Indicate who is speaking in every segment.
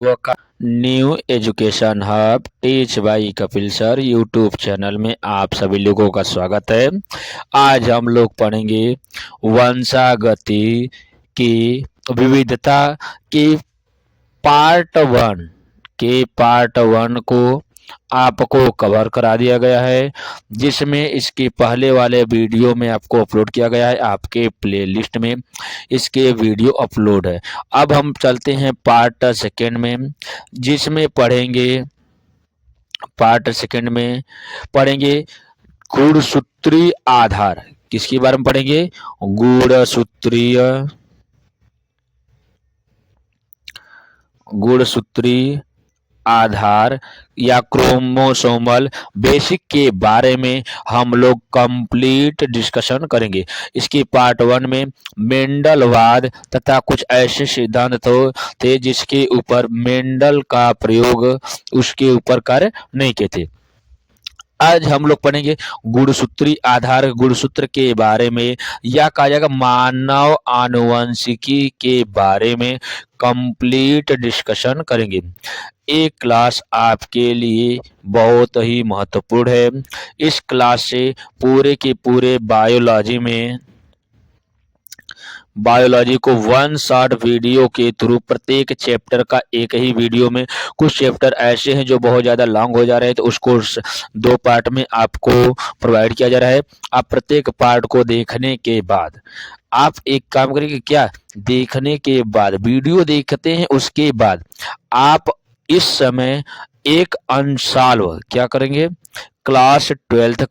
Speaker 1: का new education hub teach by Kapil sir YouTube channel में आप सभी लोगों का स्वागत है। आज हम लोग पढ़ेंगे वंशागति की विविधता की पार्ट वन को आपको कवर करा दिया गया है, जिसमें इसके पहले वाले वीडियो में आपको अपलोड किया गया है। आपके प्लेलिस्ट में इसके वीडियो अपलोड है। अब हम चलते हैं पार्ट सेकेंड में, जिसमें पढ़ेंगे गुणसूत्रीय आधार। किसके बारे में पढ़ेंगे? गुणसूत्रीय आधार या क्रोमोसोमल बेसिक के बारे में हम लोग कंप्लीट डिस्कशन करेंगे। इसकी पार्ट वन में मेंडलवाद तथा कुछ ऐसे सिद्धांत थे जिसके ऊपर मेंडल का प्रयोग उसके ऊपर कार्य नहीं किए थे। आज हम लोग पढ़ेंगे गुणसूत्री आधार, गुणसूत्र के बारे में, या कहा जाएगा मानव आनुवंशिकी के बारे में कंप्लीट डिस्कशन करेंगे। एक क्लास आपके लिए बहुत ही महत्वपूर्ण है। इस क्लास से पूरे के पूरे बायोलॉजी को वन शॉट वीडियो के थ्रू प्रत्येक चैप्टर का एक ही वीडियो में, कुछ चैप्टर ऐसे हैं जो बहुत ज़्यादा लॉन्ग हो जा रहे हैं तो उसको दो पार्ट में आपको प्रोवाइड किया जा रहा है। आप प्रत्येक पार्ट को देखने के बाद आप एक काम करेंगे, क्या देखने के बाद वीडियो देखते हैं उसके बाद आप इस समय एक अनसॉल्व क्या करेंगे, क्लास ट्वेल्थ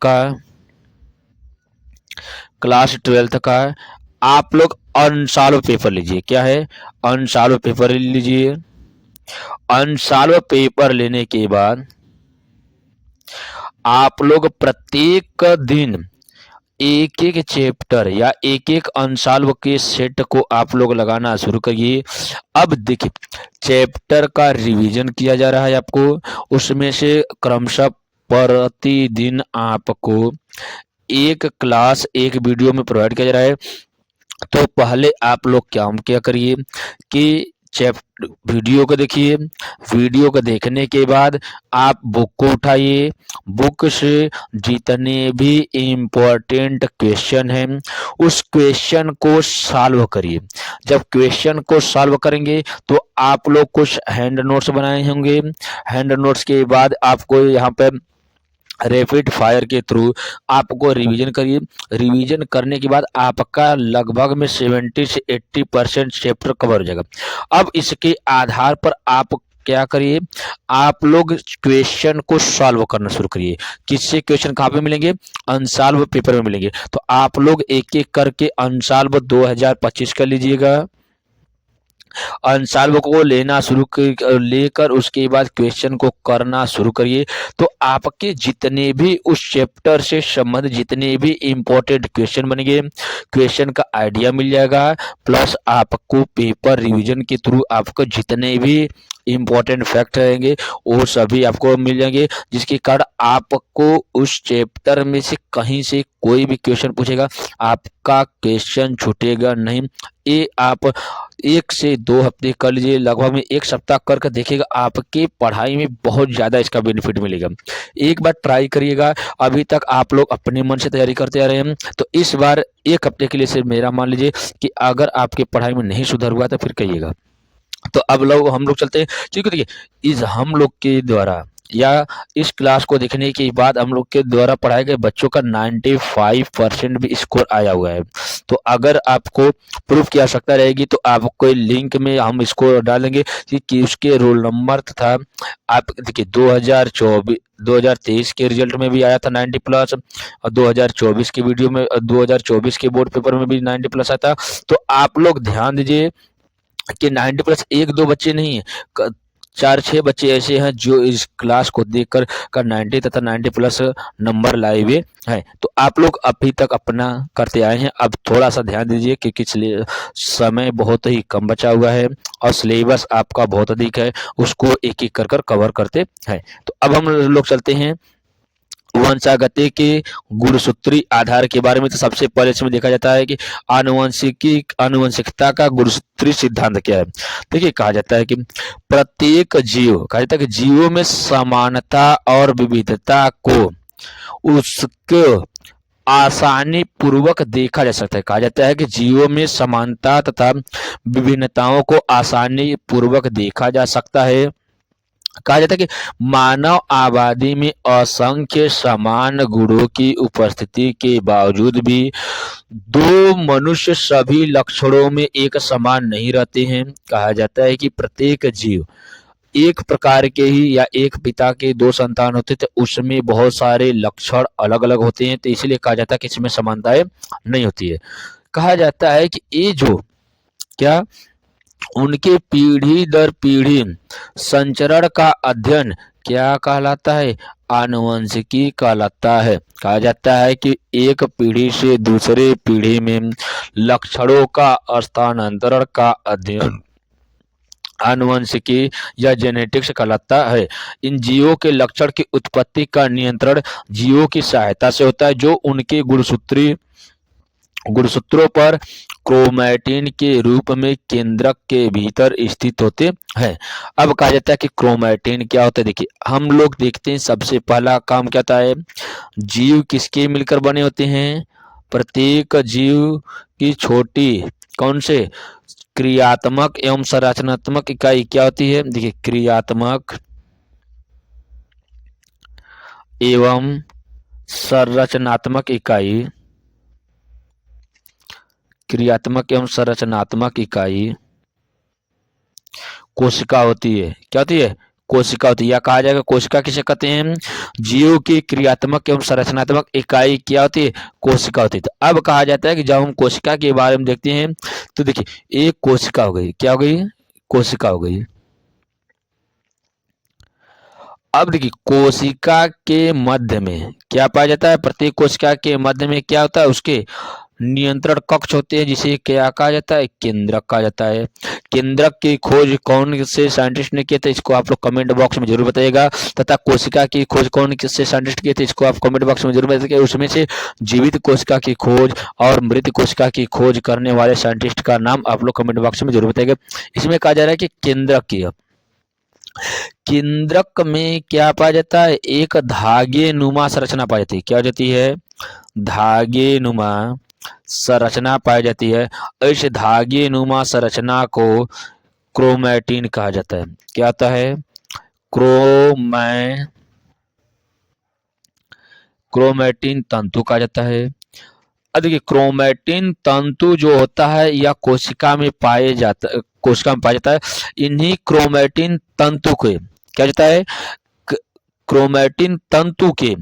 Speaker 1: का आप लोग अनसॉल्व पेपर लीजिए। क्या है? अनसॉल्व पेपर लीजिए। अनसॉल्व पेपर लेने के बाद आप लोग प्रत्येक दिन एक एक चैप्टर या एक एक अनसॉल्व के सेट को आप लोग लगाना शुरू करिए। अब देखिए, चैप्टर का रिवीजन किया जा रहा है आपको, उसमें से क्रमशः प्रतिदिन आपको एक क्लास एक वीडियो में प्रोवाइड किया जा रहा है। तो पहले आप लोग क्या करिए कि वीडियो को देखिए। वीडियो को देखने के बाद आप बुक को उठाइए। बुक से जितने भी इम्पोर्टेंट क्वेश्चन हैं उस क्वेश्चन को सॉल्व करिए। जब क्वेश्चन को सॉल्व करेंगे तो आप लोग कुछ हैंड नोट्स बनाए होंगे। हैंड नोट्स के बाद आपको यहाँ पे रैपिड फायर के थ्रू आपको रिवीजन करिए। रिवीजन करने के बाद आपका लगभग में 70 से 80% चैप्टर कवर हो जाएगा। अब इसके आधार पर आप क्या करिए, आप लोग क्वेश्चन को सॉल्व करना शुरू करिए। किससे क्वेश्चन कहाँ पे मिलेंगे? अनसॉल्व पेपर में मिलेंगे। तो आप लोग एक एक करके अनसॉल्व 2025 कर लीजिएगा। अनसॉल्व को लेकर उसके बाद क्वेश्चन को करना शुरू करिए। तो आपके जितने भी उस चैप्टर से संबंधित जितने भी इंपॉर्टेंट क्वेश्चन बनेंगे, क्वेश्चन का आइडिया मिल जाएगा। प्लस आपको पेपर रिवीजन के थ्रू आपको जितने भी इंपॉर्टेंट फैक्ट रहेंगे वो सभी आपको मिल जाएंगे, जिसके कारण आपको उस चैप्टर में से कहीं से कोई भी क्वेश्चन पूछेगा आपका क्वेश्चन छूटेगा नहीं। ये आप 1 से 2 हफ्ते कर लीजिए, लगभग में 1 सप्ताह करके देखिएगा, आपकी पढ़ाई में बहुत ज़्यादा इसका बेनिफिट मिलेगा। एक बार ट्राई करिएगा। अभी तक आप लोग अपने मन से तैयारी करते आ रहे हैं, तो इस बार 1 हफ्ते के लिए सिर्फ मेरा मान लीजिए कि अगर आपकी पढ़ाई में नहीं सुधार हुआ तो फिर कहिएगा। तो अब हम लोग चलते हैं, क्योंकि देखिए इस हम लोग के द्वारा या इस क्लास को देखने के बाद हम लोग के द्वारा पढ़ाए गए बच्चों का 95% भी स्कोर आया हुआ है। तो अगर आपको प्रूफ की आवश्यकता रहेगी तो आपको लिंक में हम इसको डालेंगे कि उसके रोल नंबर तथा आप देखिए 2023 के रिजल्ट में भी आया था 90 प्लस, और 2024 के वीडियो में 2024 के बोर्ड पेपर में भी 90 प्लस आया था। तो आप लोग ध्यान दीजिए कि 90 प्लस 1-2 बच्चे नहीं है, 4-6 बच्चे ऐसे हैं जो इस क्लास को देखकर का 90 तथा 90 प्लस नंबर लाए हुए हैं। तो आप लोग अभी तक अपना करते आए हैं। अब थोड़ा सा ध्यान दीजिए क्योंकि समय बहुत ही कम बचा हुआ है और सिलेबस आपका बहुत अधिक है, उसको एक एक कर कवर करते हैं। तो अब हम लोग चलते हैं वंशागति के गुणसूत्री आधार के बारे में तो सबसे पहले इसमें देखा जाता है कि आनुवंशिकता का गुणसूत्री सिद्धांत क्या है। देखिए कहा जाता है कि प्रत्येक जीव, कहा जाता है कि जीवों में समानता और विविधता को उसके आसानी पूर्वक देखा जा सकता है। कहा जाता है कि जीवों में समानता तथा विभिन्नताओं को आसानी पूर्वक देखा जा सकता है। कहा जाता है कि मानव आबादी में असंख्य समान गुणों की उपस्थिति के बावजूद भी दो मनुष्य सभी लक्षणों में एक समान नहीं रहते हैं। कहा जाता है कि प्रत्येक जीव एक प्रकार के ही या एक पिता के दो संतान होते थे, उसमें बहुत सारे लक्षण अलग अलग होते हैं, तो इसलिए कहा जाता है कि इसमें समानताएं नहीं होती है। कहा जाता है कि ये जो क्या उनके पीढ़ी दर पीढ़ी संचरण का अध्ययन क्या कहलाता है, आनुवंशिकी कहलाता है। कहा जाता है कि एक पीढ़ी से दूसरे पीढ़ी में लक्षणों का स्थानांतरण का अध्ययन आनुवंशिकी या जेनेटिक्स कहलाता है। इन जीवों के लक्षण की उत्पत्ति का नियंत्रण जीवों की सहायता से होता है, जो उनके गुणसूत्रों पर क्रोमैटिन के रूप में केंद्रक के भीतर स्थित होते हैं। अब कहा जाता है कि क्रोमैटिन क्या होता है। देखिए हम लोग देखते हैं सबसे पहला काम क्या होता है, जीव किसके मिलकर बने होते हैं, प्रत्येक जीव की छोटी कौन से क्रियात्मक एवं संरचनात्मक इकाई क्या होती है। देखिए क्रियात्मक एवं संरचनात्मक इकाई, क्रियात्मक एवं संरचनात्मक इकाई कोशिका होती है। क्या होती है, कोशिका होती है, या कहा जाएगा कोशिका किसे कहते हैं, जीव की क्रियात्मक एवं संरचनात्मक इकाई क्या होती है, कोशिका होती है। तो अब कहा जाता है कि जब हम कोशिका के बारे में देखते हैं तो देखिए एक कोशिका हो गई, क्या हो गई, कोशिका हो गई। अब देखिए कोशिका के मध्य में क्या पाया जाता है, प्रत्येक कोशिका के मध्य में क्या होता है, उसके नियंत्रण कक्ष होते हैं, जिसे क्या कहा जाता है, केंद्रक कहा जाता है। केंद्रक की खोज कौन से साइंटिस्ट ने किया था, इसको आप लोग कमेंट बॉक्स में जरूर बताइएगा। तथा कोशिका की खोज कौन से साइंटिस्ट किए थे, इसको आप कमेंट बॉक्स में जरूर बताइएगा। उसमें से जीवित कोशिका की खोज और मृत कोशिका की खोज करने वाले साइंटिस्ट का नाम आप लोग कमेंट बॉक्स में जरूर बताइएगा। इसमें कहा जा रहा है कि केंद्रक की, केंद्रक में क्या पाया जाता है, एक धागे नुमा संरचना पाई जाती है। क्या हो जाती है, धागे नुमा संरचना पाई जाती है। इस धागे नुमा संरचना को क्रोमैटिन कहा जाता है। क्या आता है, क्रोमैटिन तंतु कहा जाता है। अब देखिए क्रोमैटिन तंतु जो होता है या कोशिका में पाया जाता है। इन्हीं क्रोमैटिन तंतु के क्या जाता है, क्रोमैटिन तंतु के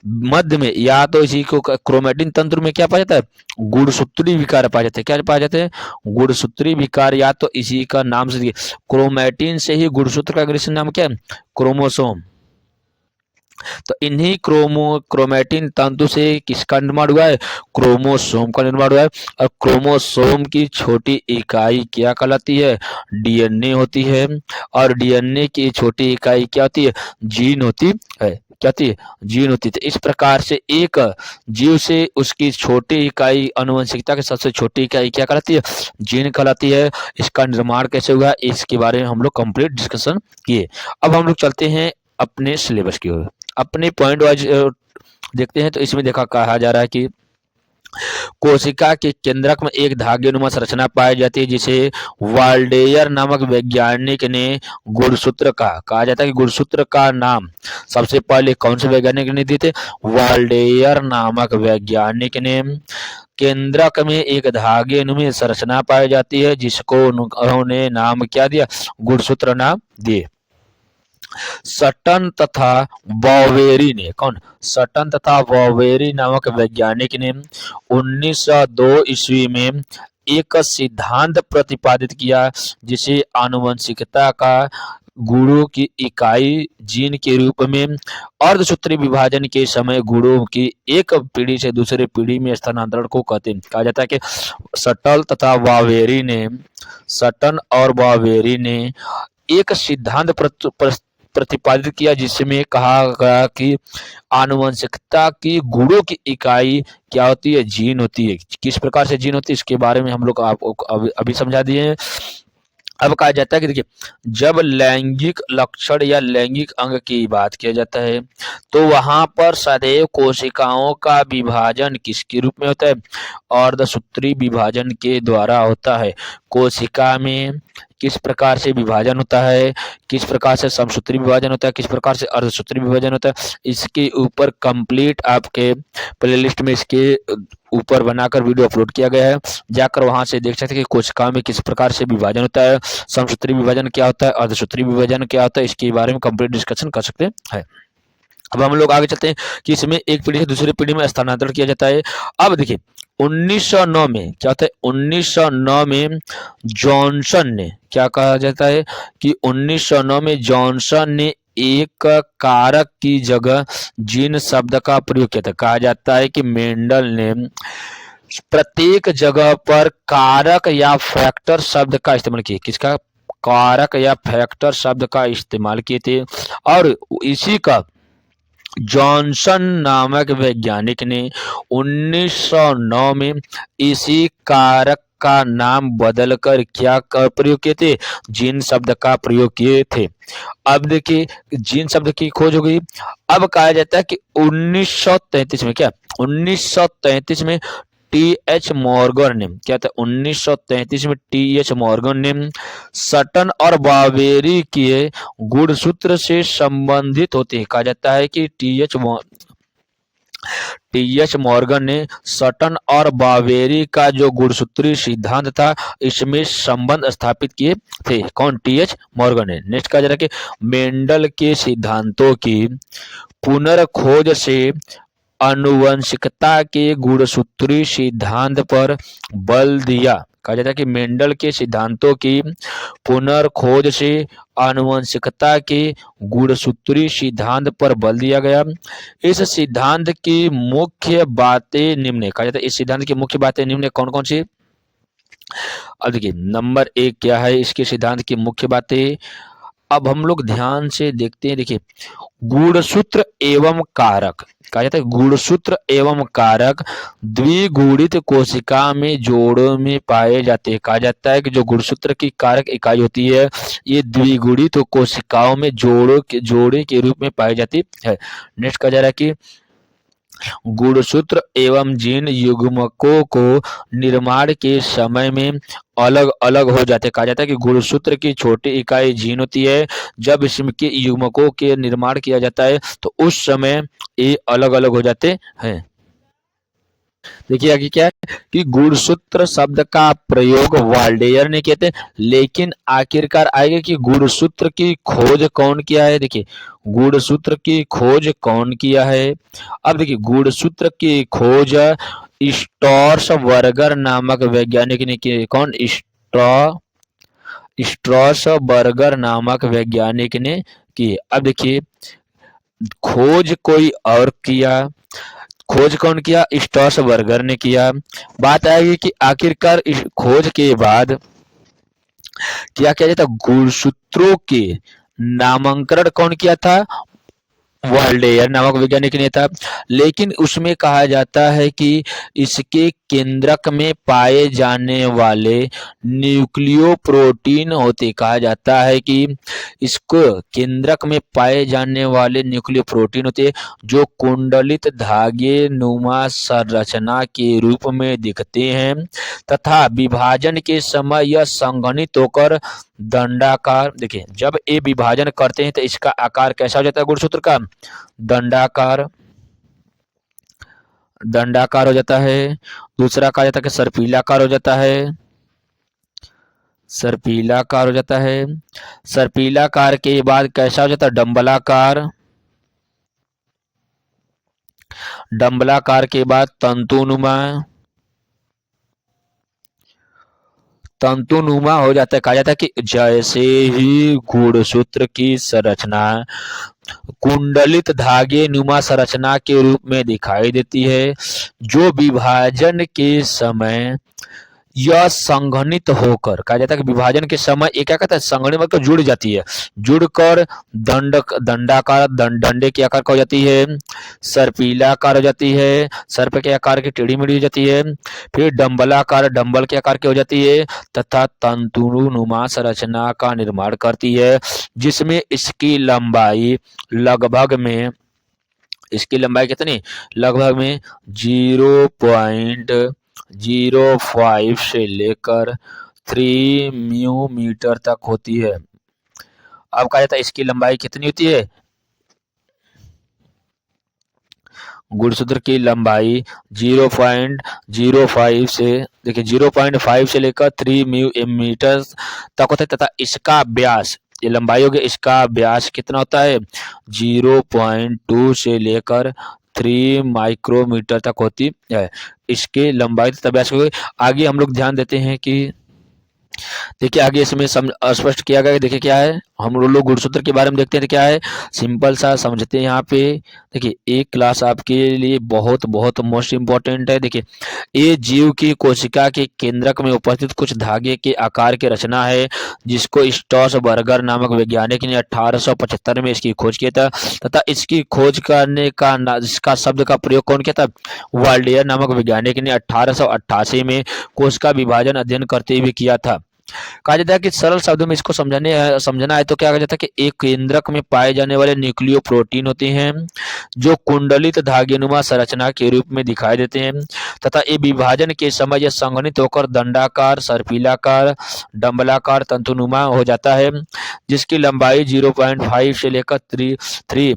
Speaker 1: मध्य में या तो इसी को क्रोमैटिन तंतु में क्या पाया जाता है, गुणसूत्री विकार पाया जाता है। क्या पाया जाता है, गुणसूत्री विकार, या तो इसी का नाम से क्रोमैटिन से ही गुणसूत्र का अंग्रेजी नाम क्या है, क्रोमोसोम। तो इन्हीं क्रोमैटिन तंतु से किसका निर्माण हुआ है, क्रोमोसोम का निर्माण हुआ है। और क्रोमोसोम की छोटी इकाई क्या कहलाती है, डीएनए होती है। और डीएनए की छोटी इकाई क्या होती है, जीन होती है। क्या होती है, जीन होती है। तो इस प्रकार से एक जीव से उसकी छोटी इकाई, अनुवंशिकता की सबसे छोटी इकाई क्या कहलाती है, जीन कहलाती है। इसका निर्माण कैसे हुआ, इसके बारे में हम लोग कंप्लीट डिस्कशन किए। अब हम लोग चलते हैं अपने सिलेबस की ओर, अपने पॉइंट वाइज देखते हैं। तो इसमें देखा कहा जा रहा है कि कोशिका के केंद्रक में एक धागेनुमा संरचना पाई जाती है, जिसे वाल्डेयर नामक वैज्ञानिक ने गुणसूत्र कहा जाता है कि गुणसूत्र का नाम सबसे पहले कौन से वैज्ञानिक ने दिए थे, वाल्डेयर नामक वैज्ञानिक ने। केंद्रक में एक धागेनुमा संरचना पाई जाती है, जिसको उन्होंने नाम क्या दिया, गुणसूत्र नाम दिए। सटन तथा बॉवेरी ने, कौन, सटन तथा बॉवेरी नामक वैज्ञानिक ने 1902 ईस्वी में एक सिद्धांत प्रतिपादित किया, जिसे आनुवंशिकता का गुणों की इकाई जीन के रूप में अर्धसूत्री विभाजन के समय गुणों की एक पीढ़ी से दूसरे पीढ़ी में स्थानांतरण को कहते हैं। कहा जाता है कि सटन और बॉवेरी ने एक सिद्धांत प्रतिपादित किया, जिसमें कहा गया कि आनुवंशिकता की गुणों की इकाई क्या होती है, जीन होती है। किस प्रकार से जीन होती है इसके बारे में हम लोग आपको अभी समझा दिए हैं। अब कहा जाता है कि देखिए, जब लैंगिक लक्षण या लैंगिक अंग की बात किया जाता है तो वहां पर सदैव कोशिकाओं का विभाजन किसके रूप में होता है, अर्धसूत्री विभाजन के द्वारा होता है। कोशिका में किस प्रकार से विभाजन होता है, किस प्रकार से समसूत्री विभाजन होता है, किस प्रकार से अर्धसूत्री विभाजन होता है, इसके ऊपर कंप्लीट आपके प्लेलिस्ट में इसके ऊपर बनाकर वीडियो अपलोड किया गया है, जाकर वहां से देख सकते हैं कि कोशिकाओं में किस प्रकार से विभाजन होता है, समसूत्री विभाजन क्या होता है, अर्धसूत्री विभाजन क्या होता है, इसके बारे में कंप्लीट डिस्कशन कर सकते हैं। अब हम लोग आगे चलते हैं कि इसमें एक पीढ़ी से दूसरी पीढ़ी में स्थानांतरण किया जाता है। अब देखिए 1909 में क्या होता है, 1909 में जॉनसन ने क्या कहा जाता है कि 1909 में जॉनसन ने एक कारक की जगह जीन शब्द का प्रयोग किया था। कहा जाता है कि मेंडल ने प्रत्येक जगह पर कारक या फैक्टर शब्द का इस्तेमाल किया। किसका, कारक या फैक्टर शब्द का इस्तेमाल किए थे। और इसी का जॉनसन नामक वैज्ञानिक ने 1909 में इसी कारक का नाम बदलकर क्या कर प्रयोग किए थे, जीन शब्द का प्रयोग किए थे। अब देखिए जीन शब्द की खोज हो गई। अब कहा जाता है कि 1933 में क्या, 1933 में टी.एच. मॉर्गन ने क्या था, 1933 में टी.एच. मॉर्गन ने सटन और बावेरी के गुणसूत्र से संबंधित होते हैं। कहा जाता है कि टी.एच. मॉर्गन ने सटन और बावेरी का जो गुणसूत्री सिद्धांत था इसमें संबंध स्थापित किए थे। कौन, टी.एच. मॉर्गन ने। नेक्स्ट कहा जा रहा है कि मेंडल के सिद्धांतों की पुनर्खोज से आनुवंशिकता के गुणसूत्री सिद्धांत पर बल दिया। कहा जाता है कि मेंडल के सिद्धांतों की पुनर्खोज से आनुवंशिकता के गुणसूत्री सिद्धांत पर बल दिया गया। इस सिद्धांत की मुख्य बातें निम्न है। कहा जाता है इस सिद्धांत की मुख्य बातें निम्न है, कौन कौन सी। अब देखिए नंबर 1 क्या है इसके सिद्धांत की मुख्य बातें। अब हम लोग ध्यान से देखते हैं। देखिए गुणसूत्र एवं कारक, कहा जाता है गुणसूत्र एवं कारक द्विगुणित कोशिका में जोड़ों में पाए जाते हैं। कहा जाता है कि जो गुणसूत्र की कारक इकाई होती है ये द्विगुणित कोशिकाओं में जोड़े के रूप में पाई जाती है। नेक्स्ट कहा जा रहा है कि गुणसूत्र एवं जीन युग्मकों को निर्माण के समय में अलग अलग हो जाते हैं। कहा जाता है कि गुणसूत्र की छोटी इकाई जीन होती है, जब इसके युग्मकों के निर्माण किया जाता है तो उस समय ये अलग अलग हो जाते हैं। देखिए आगे क्या है कि गुणसूत्र शब्द का प्रयोग वाल्डेयर ने किए थे, लेकिन आखिरकार आएगा कि गुणसूत्र की खोज कौन किया है। देखिए गुणसूत्र की खोज कौन किया है। अब देखिए गुणसूत्र की खोज स्ट्रॉसबर्गर नामक वैज्ञानिक ने की। कौन, स्ट्रॉसबर्गर नामक वैज्ञानिक ने की। अब देखिए खोज कोई और किया, खोज कौन किया, स्ट्रॉसबर्गर ने किया। बात आएगी कि आखिरकार इस खोज के बाद क्या किया जाता, गुणसूत्रों के नामांकन कौन किया था, वाल्डेयर नामक वैज्ञानिक ने था। लेकिन उसमें कहा जाता है कि इसके केंद्रक में पाए जाने वाले न्यूक्लियोप्रोटीन होते। कहा जाता है कि इसको केंद्रक में पाए जाने वाले न्यूक्लियोप्रोटीन होते जो कुंडलित धागे नुमा संरचना के रूप में दिखते हैं तथा विभाजन के समय यह संघनित होकर दंडाकार। देखिए जब ये विभाजन करते हैं तो इसका आकार कैसा हो जाता है, गुणसूत्र का दंडाकार हो जाता है। दूसरा कहा जाता है कि सर्पिलाकार हो जाता है, सर्पिलाकार हो जाता है। सर्पिलाकार के बाद कैसा हो जाता है, डंबलाकार, डंबलाकार के बाद तंतुनुमा, तंतुनुमा हो जाता है। कहा जाता है कि जैसे ही गुणसूत्र की संरचना कुंडलित धागे नुमा संरचना के रूप में दिखाई देती है, जो विभाजन के समय यह संघनित होकर, कहा जाता है कि विभाजन के समय ये क्या कहता है, संघनित मतलब जुड़ जाती है, जुड़कर दंडाकार डंडे के आकार का हो जाती है, सर्पिलाकार हो जाती है, सर्प के आकार की टेढ़ी मेढ़ी हो जाती है, फिर डंबलाकार डंबल के आकार की हो जाती है, तथा तंतुनुमा संरचना का निर्माण करती है, जिसमें इसकी लंबाई कितनी, लगभग में 0.05 से लेकर 3 म्यू मीटर तक होती है। अब कहा जाता है इसकी लंबाई कितनी होती है, गुणसूत्र की लंबाई 0.05 से, देखिए 0.5 से लेकर 3 म्यू मीटर तक होता है, तथा इसका व्यास, ये लंबाई हो गई, इसका व्यास कितना होता है, 0.2 से लेकर 3 माइक्रोमीटर तक होती है। इसके लंबाई तथा व्यास हो गई। आगे हम लोग ध्यान देते हैं कि देखिए आगे इसमें स्पष्ट किया गया है। देखिए क्या है, हम लोग गुणसूत्र के बारे में देखते हैं तो क्या है, सिंपल सा समझते हैं यहाँ पे। देखिए एक क्लास आपके लिए बहुत बहुत मोस्ट इंपॉर्टेंट है। देखिए ये जीव की कोशिका के केंद्रक में उपस्थित कुछ धागे के आकार की रचना है, जिसको स्ट्रॉसबर्गर नामक वैज्ञानिक ने 1875 में इसकी खोज किया था, तथा इसकी खोज करने का इसका शब्द का प्रयोग कौन किया था, वाल्डियर नामक वैज्ञानिक ने 1888 में कोशिका विभाजन अध्ययन करते हुए किया था। कहा जाता है कि सरल शब्दों में इसको समझना है तो क्या कहा जाता है कि एक केंद्रक में पाए जाने वाले न्यूक्लियो प्रोटीन होते हैं, जो कुंडलित धागेनुमा संरचना के रूप में दिखाई देते हैं, तथा ये विभाजन के समय यह संघनित होकर दंडाकार, सर्पिलाकार, डंबलाकार, तंतुनुमा हो जाता है, जिसकी लंबाई 0.5 से लेकर 3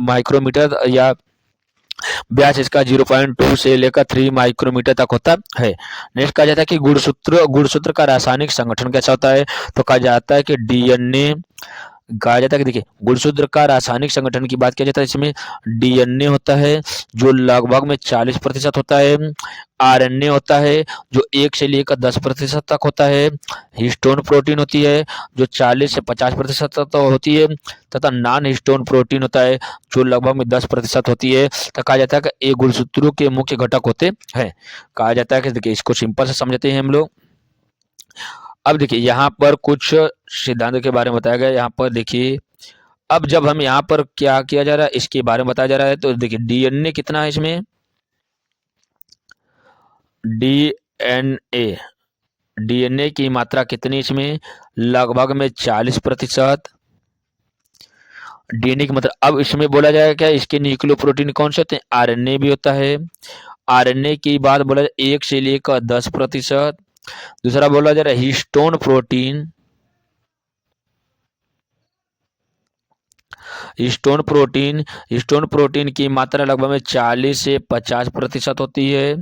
Speaker 1: माइक्रोमीटर या व्यास इसका 0.2 से लेकर 3 माइक्रोमीटर तक होता है। नेक्स्ट कहा जाता है कि गुणसूत्र का रासायनिक संगठन कैसा होता है, तो कहा जाता है कि डीएनए, कहा जाता है कि देखिए गुणसूत्र का रासायनिक संगठन की बात किया जाता है, इसमें डीएनए होता है जो लगभग में 40% होता है, आरएनए होता है जो 1 से लेकर 10% तक होता है, हिस्टोन प्रोटीन होती है जो 40 से 50% तक होती है, तथा नॉन हिस्टोन प्रोटीन होता है जो लगभग में 10% होती है। तो कहा जाता है कि ये गुणसूत्रों के मुख्य घटक होते हैं। कहा जाता है कि देखिए इसको सिंपल से समझते हैं हम लोग। अब देखिए यहाँ पर कुछ सिद्धांत के बारे में बताया गया। यहाँ पर देखिए अब जब हम यहाँ पर क्या किया जा रहा है इसके बारे में बताया जा रहा है, तो देखिए डीएनए कितना है इसमें, डीएनए डीएनए की मात्रा कितनी इसमें, लगभग में 40%। डीएनए की मात्रा, अब इसमें बोला जाएगा क्या, इसके न्यूक्लियोप्रोटीन कौन से होते हैं, आरएनए भी होता है। आरएनए की बात बोला जाए 1 से लेकर 10%। दूसरा बोला जा रहा है हिस्टोन प्रोटीन, हिस्टोन प्रोटीन की मात्रा लगभग में 40 से 50% होती है।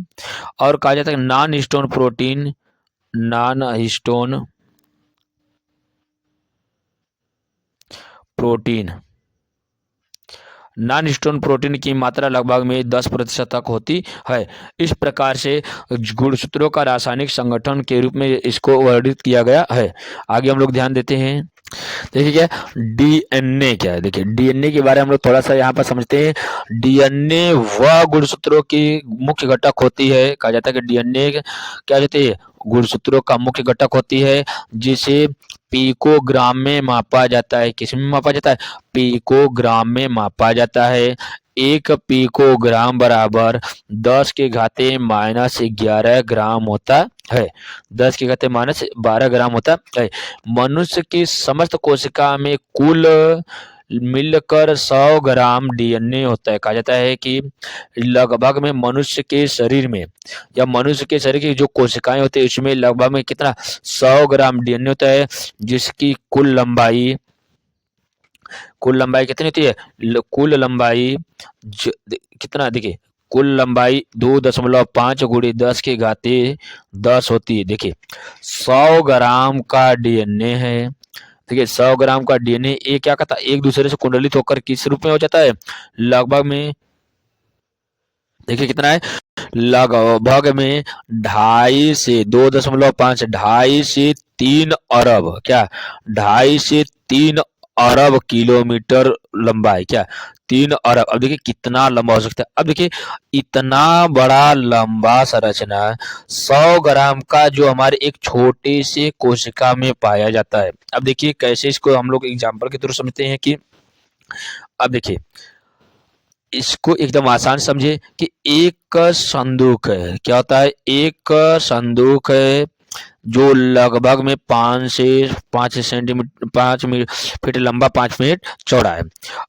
Speaker 1: और कहा जाता है non histone protein non histone protein की मात्रा लगभग में 10% तक होती है। इस प्रकार से गुणसूत्रों का रासायनिक संगठन के रूप में इसको वर्णित किया गया है। आगे हम लोग ध्यान देते हैं। देखिए क्या डीएनए क्या है, देखिए डीएनए के बारे में हम लोग थोड़ा सा यहाँ पर समझते हैं। डीएनए वह गुणसूत्रों की मुख्य घटक होती है, कहा जाता है कि डीएनए क्या कहते हैं, गुणसूत्रों का मुख्य घटक होती है, जिसे पिकोग्राम में मापा जाता है। किस में मापा जाता है, पिकोग्राम में मापा जाता है। 1 पिकोग्राम बराबर 10 के घाते -11 ग्राम होता है। 10 के घाते -12 ग्राम होता है। मनुष्य की समस्त कोशिका में कुल मिलकर 100 ग्राम डीएनए होता है। कहा जाता है कि लगभग में मनुष्य के शरीर में या मनुष्य के शरीर की जो कोशिकाएं होती है इसमें लगभग में कितना 100 ग्राम डीएनए होता है, जिसकी कुल लंबाई कितनी होती है, कुल लंबाई कितना, देखिए कुल लंबाई 2.5 × 10 के घाते 10 होती है। देखिए 100 ग्राम का डीएनए है। देखिए 100 ग्राम का डीएनए ये क्या कहता है, एक दूसरे से कुंडलित होकर किस रूप में हो जाता है, लगभग में देखिए कितना है, लगभग में 2.5 से 2.5 2.5 से 3 अरब, क्या 2.5 से 3 अरब किलोमीटर लंबा है। क्या? 3 अरब। अब देखिए कितना लंबा हो सकता है। अब देखिए इतना बड़ा लंबा संरचना 100 ग्राम का जो हमारे एक छोटे से कोशिका में पाया जाता है। अब देखिए कैसे इसको हम लोग एग्जाम्पल के थ्रू समझते हैं कि अब देखिए इसको एकदम आसान समझे कि एक संदूक है। क्या होता है? एक संदूक है जो लगभग में 5 सेंटीमीटर 5 फीट लंबा, 5 फीट चौड़ा है।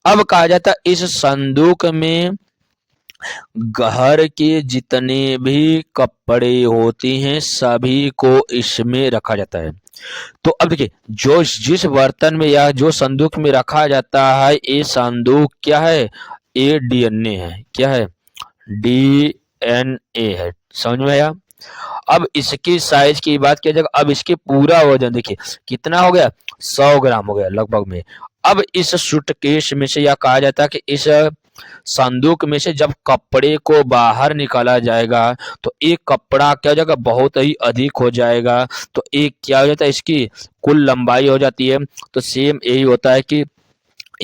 Speaker 1: अब कहा जाता है इस संदूक में घर के जितने भी कपड़े होते हैं सभी को इसमें रखा जाता है। तो अब देखिए जो जिस बर्तन में या जो संदूक में रखा जाता है ये संदूक क्या है? ये डीएनए है। क्या है? डीएनए है। समझ में आया? अब इसकी साइज की बात किया जाएगा। अब इसके पूरा वजन देखिए कितना हो गया? 100 ग्राम हो गया लगभग में। अब इस सूटकेस में से यह कहा जाता है कि इस संदूक में से जब कपड़े को बाहर निकाला जाएगा तो एक कपड़ा क्या हो जाएगा? बहुत ही अधिक हो जाएगा। तो एक क्या हो जाता है? इसकी कुल लंबाई हो जाती है। तो सेम यही होता है कि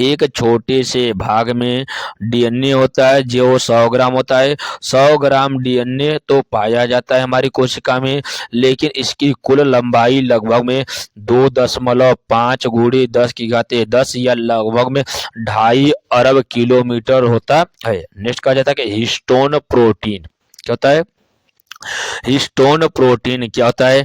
Speaker 1: एक छोटे से भाग में डीएनए होता है जो 100 ग्राम होता है। 100 ग्राम डीएनए तो पाया जाता है हमारी कोशिका में, लेकिन इसकी कुल लंबाई लगभग में 2.5 गुणे 10 की घाते 10 या लगभग में 2.5 अरब किलोमीटर होता है। नेक्स्ट कहा जाता है कि हिस्टोन प्रोटीन। क्या होता है? हिस्टोन प्रोटीन क्या होता है?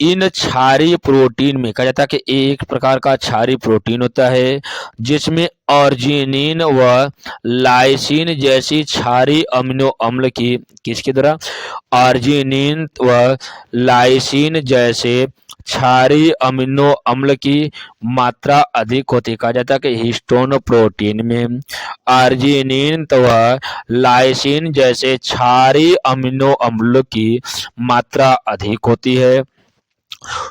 Speaker 1: इन क्षारीय प्रोटीन में कहा जाता है कि एक प्रकार का क्षारीय प्रोटीन होता है जिसमें अर्जिनिन व लाइसिन जैसी क्षारीय अमीनो अम्ल की किसके द्वारा? अर्जिनिन व लाइसिन जैसे क्षारीय अमीनो अम्ल की मात्रा अधिक होती है। कहा जाता है कि हिस्टोन प्रोटीन में अर्जिनिन व लाइसिन जैसे क्षारीय अमीनो अम्ल की मात्रा अधिक होती है।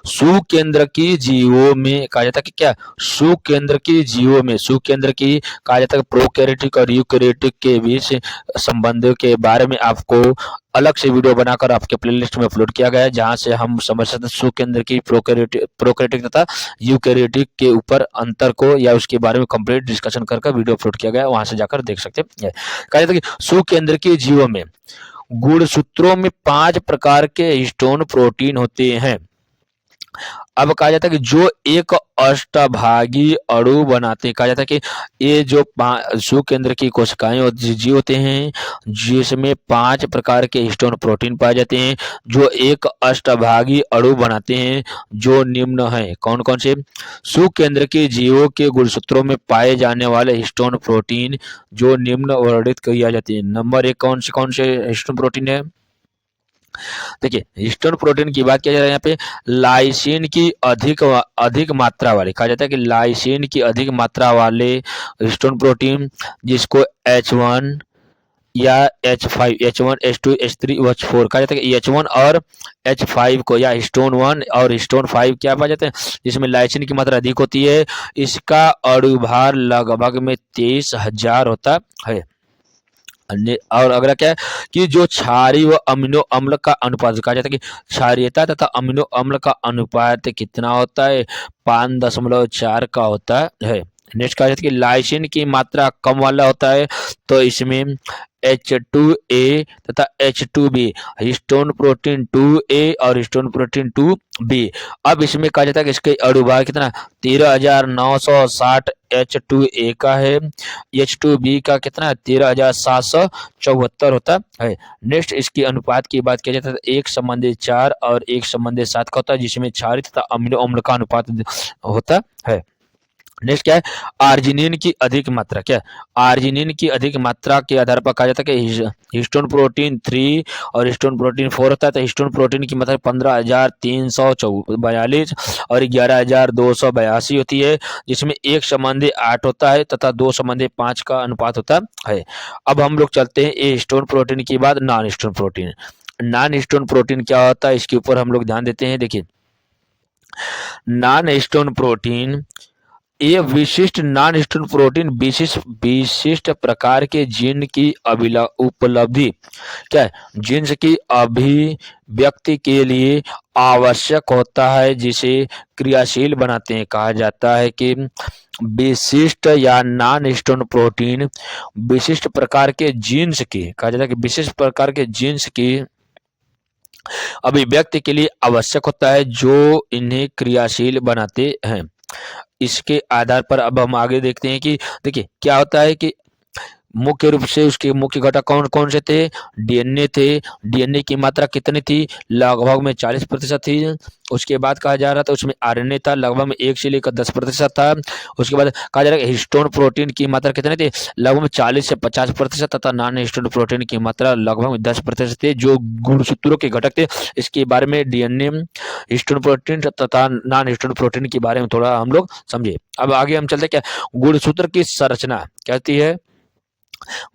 Speaker 1: सुकेंद्रकीय जीवों में कहा जाता है कि क्या? सुकेंद्रकीय जीवों में सुकेंद्रकीय कहा जाता है प्रोकैरियोटिक और यूकैरियोटिक के बीच संबंध के बारे में आपको अलग से वीडियो बनाकर आपके प्लेलिस्ट में अपलोड किया गया है, जहां से हम समझ सकते हैं सुकेंद्रकीय प्रोकैरियोटिक तथा यूकैरियोटिक के ऊपर अंतर को या उसके बारे में कंप्लीट डिस्कशन कर वीडियो अपलोड किया गया है, वहां से जाकर देख सकते हैं। कहा जाता है कि सुकेंद्रकीय जीवों में गुणसूत्रों में 5 प्रकार के हिस्टोन प्रोटीन होते हैं। अब कहा जाता है कि जो एक अष्टभागी अणु बनाते हैं। कहा जाता है कि ये जो सुकेंद्र की कोशिकाएं जीव होते हैं जिसमें 5 प्रकार के हिस्टोन प्रोटीन पाए जाते हैं जो एक अष्टभागी अणु बनाते हैं जो निम्न है। कौन कौन से? सुकेंद्र के जीवों के गुणसूत्रों में पाए जाने वाले हिस्टोन प्रोटीन जो निम्न वर्णित किया जाते हैं। नंबर 1 कौन से हिस्टोन प्रोटीन है? देखिए हिस्टोन प्रोटीन की बात किया जा रहा है यहाँ पे लाइसिन की अधिक मात्रा वाले। कहा जाता है कि लाइसिन की अधिक मात्रा वाले हिस्टोन प्रोटीन जिसको H1 या H5 H1 H2 H3 H4 कहा जाता है कि H1 और H5 को या हिस्टोन 1 और हिस्टोन 5 क्या पाया जाता है जिसमें लाइसिन की मात्रा अधिक होती है। इसका अणुभार लगभग में 23,000 होता है। और अगला क्या है कि जो क्षारीय व अमीनो अम्ल का अनुपात कहा जाता है कि क्षारीयता तथा अमीनो अम्ल का अनुपात कितना होता है? 5.4 का होता है। नेक्स्ट कहा जाता है कि लाइसिन की मात्रा कम वाला होता है तो इसमें H2A तथा H2B हिस्टोन प्रोटीन 2A और हिस्टोन प्रोटीन 2B। अब इसमें कहा जाता है कि इसके अणुभार कितना 13,960 H2A का है। H2B का कितना 13,774 होता है। नेक्स्ट इसकी अनुपात की बात की जाता है 1:4 और 1:7 का होता है जिसमें क्षारीय तथा अमीनो अम्ल का अनुपात होता है। नेक्स्ट क्या है? आर्जिनिन की अधिक मात्रा। क्या? आर्जिनिन की अधिक मात्रा के आधार पर कहा जाता है कि हिस्टोन प्रोटीन 3 और हिस्टोन प्रोटीन 4 होता है। तो हिस्टोन प्रोटीन की मात्रा 15,342 और 11,282 होती है जिसमें 1:8 होता है तथा 2:5 का अनुपात होता है। अब हम लोग चलते हैं ये हिस्टोन प्रोटीन के बाद non histone protein. Non histone protein क्या होता है इसके ऊपर हम लोग ध्यान देते हैं। देखिए नॉन हिस्टोन प्रोटीन ये विशिष्ट नॉन स्टेरॉयड प्रोटीन विशिष्ट विशिष्ट प्रकार के जीन की उपलब्धि क्या है, जीन्स की अभिव्यक्ति के लिए आवश्यक होता है, जिसे क्रियाशील बनाते हैं। कहा जाता है कि विशिष्ट या नॉन स्टेरॉयड प्रोटीन विशिष्ट प्रकार के जीन्स की, कहा जाता है कि विशिष्ट प्रकार के जीन्स की अभिव्यक्ति के लिए आवश्यक होता है, जो इन्हें क्रियाशील बनाते हैं। इसके आधार पर अब हम आगे देखते हैं कि देखिए क्या होता है कि मुख्य रूप से उसके मुख्य घटक कौन कौन से थे। डीएनए थे। डीएनए की मात्रा कितनी थी, लगभग में 40% थी। उसके बाद कहा जा रहा था उसमें आरएनए था, लगभग में 1 से लेकर 10% था। उसके बाद कहा जा रहा है हिस्टोन प्रोटीन की मात्रा कितनी थी, लगभग में 40 से 50% तथा नॉन हिस्टोन प्रोटीन की मात्रा लगभग में 10% थे, जो गुणसूत्रों के घटक थे। इसके बारे में डीएनए, हिस्टोन प्रोटीन तथा नॉन हिस्टोन प्रोटीन के बारे में थोड़ा हम लोग समझे। अब आगे हम चलते क्या, गुणसूत्र की संरचना कहती है।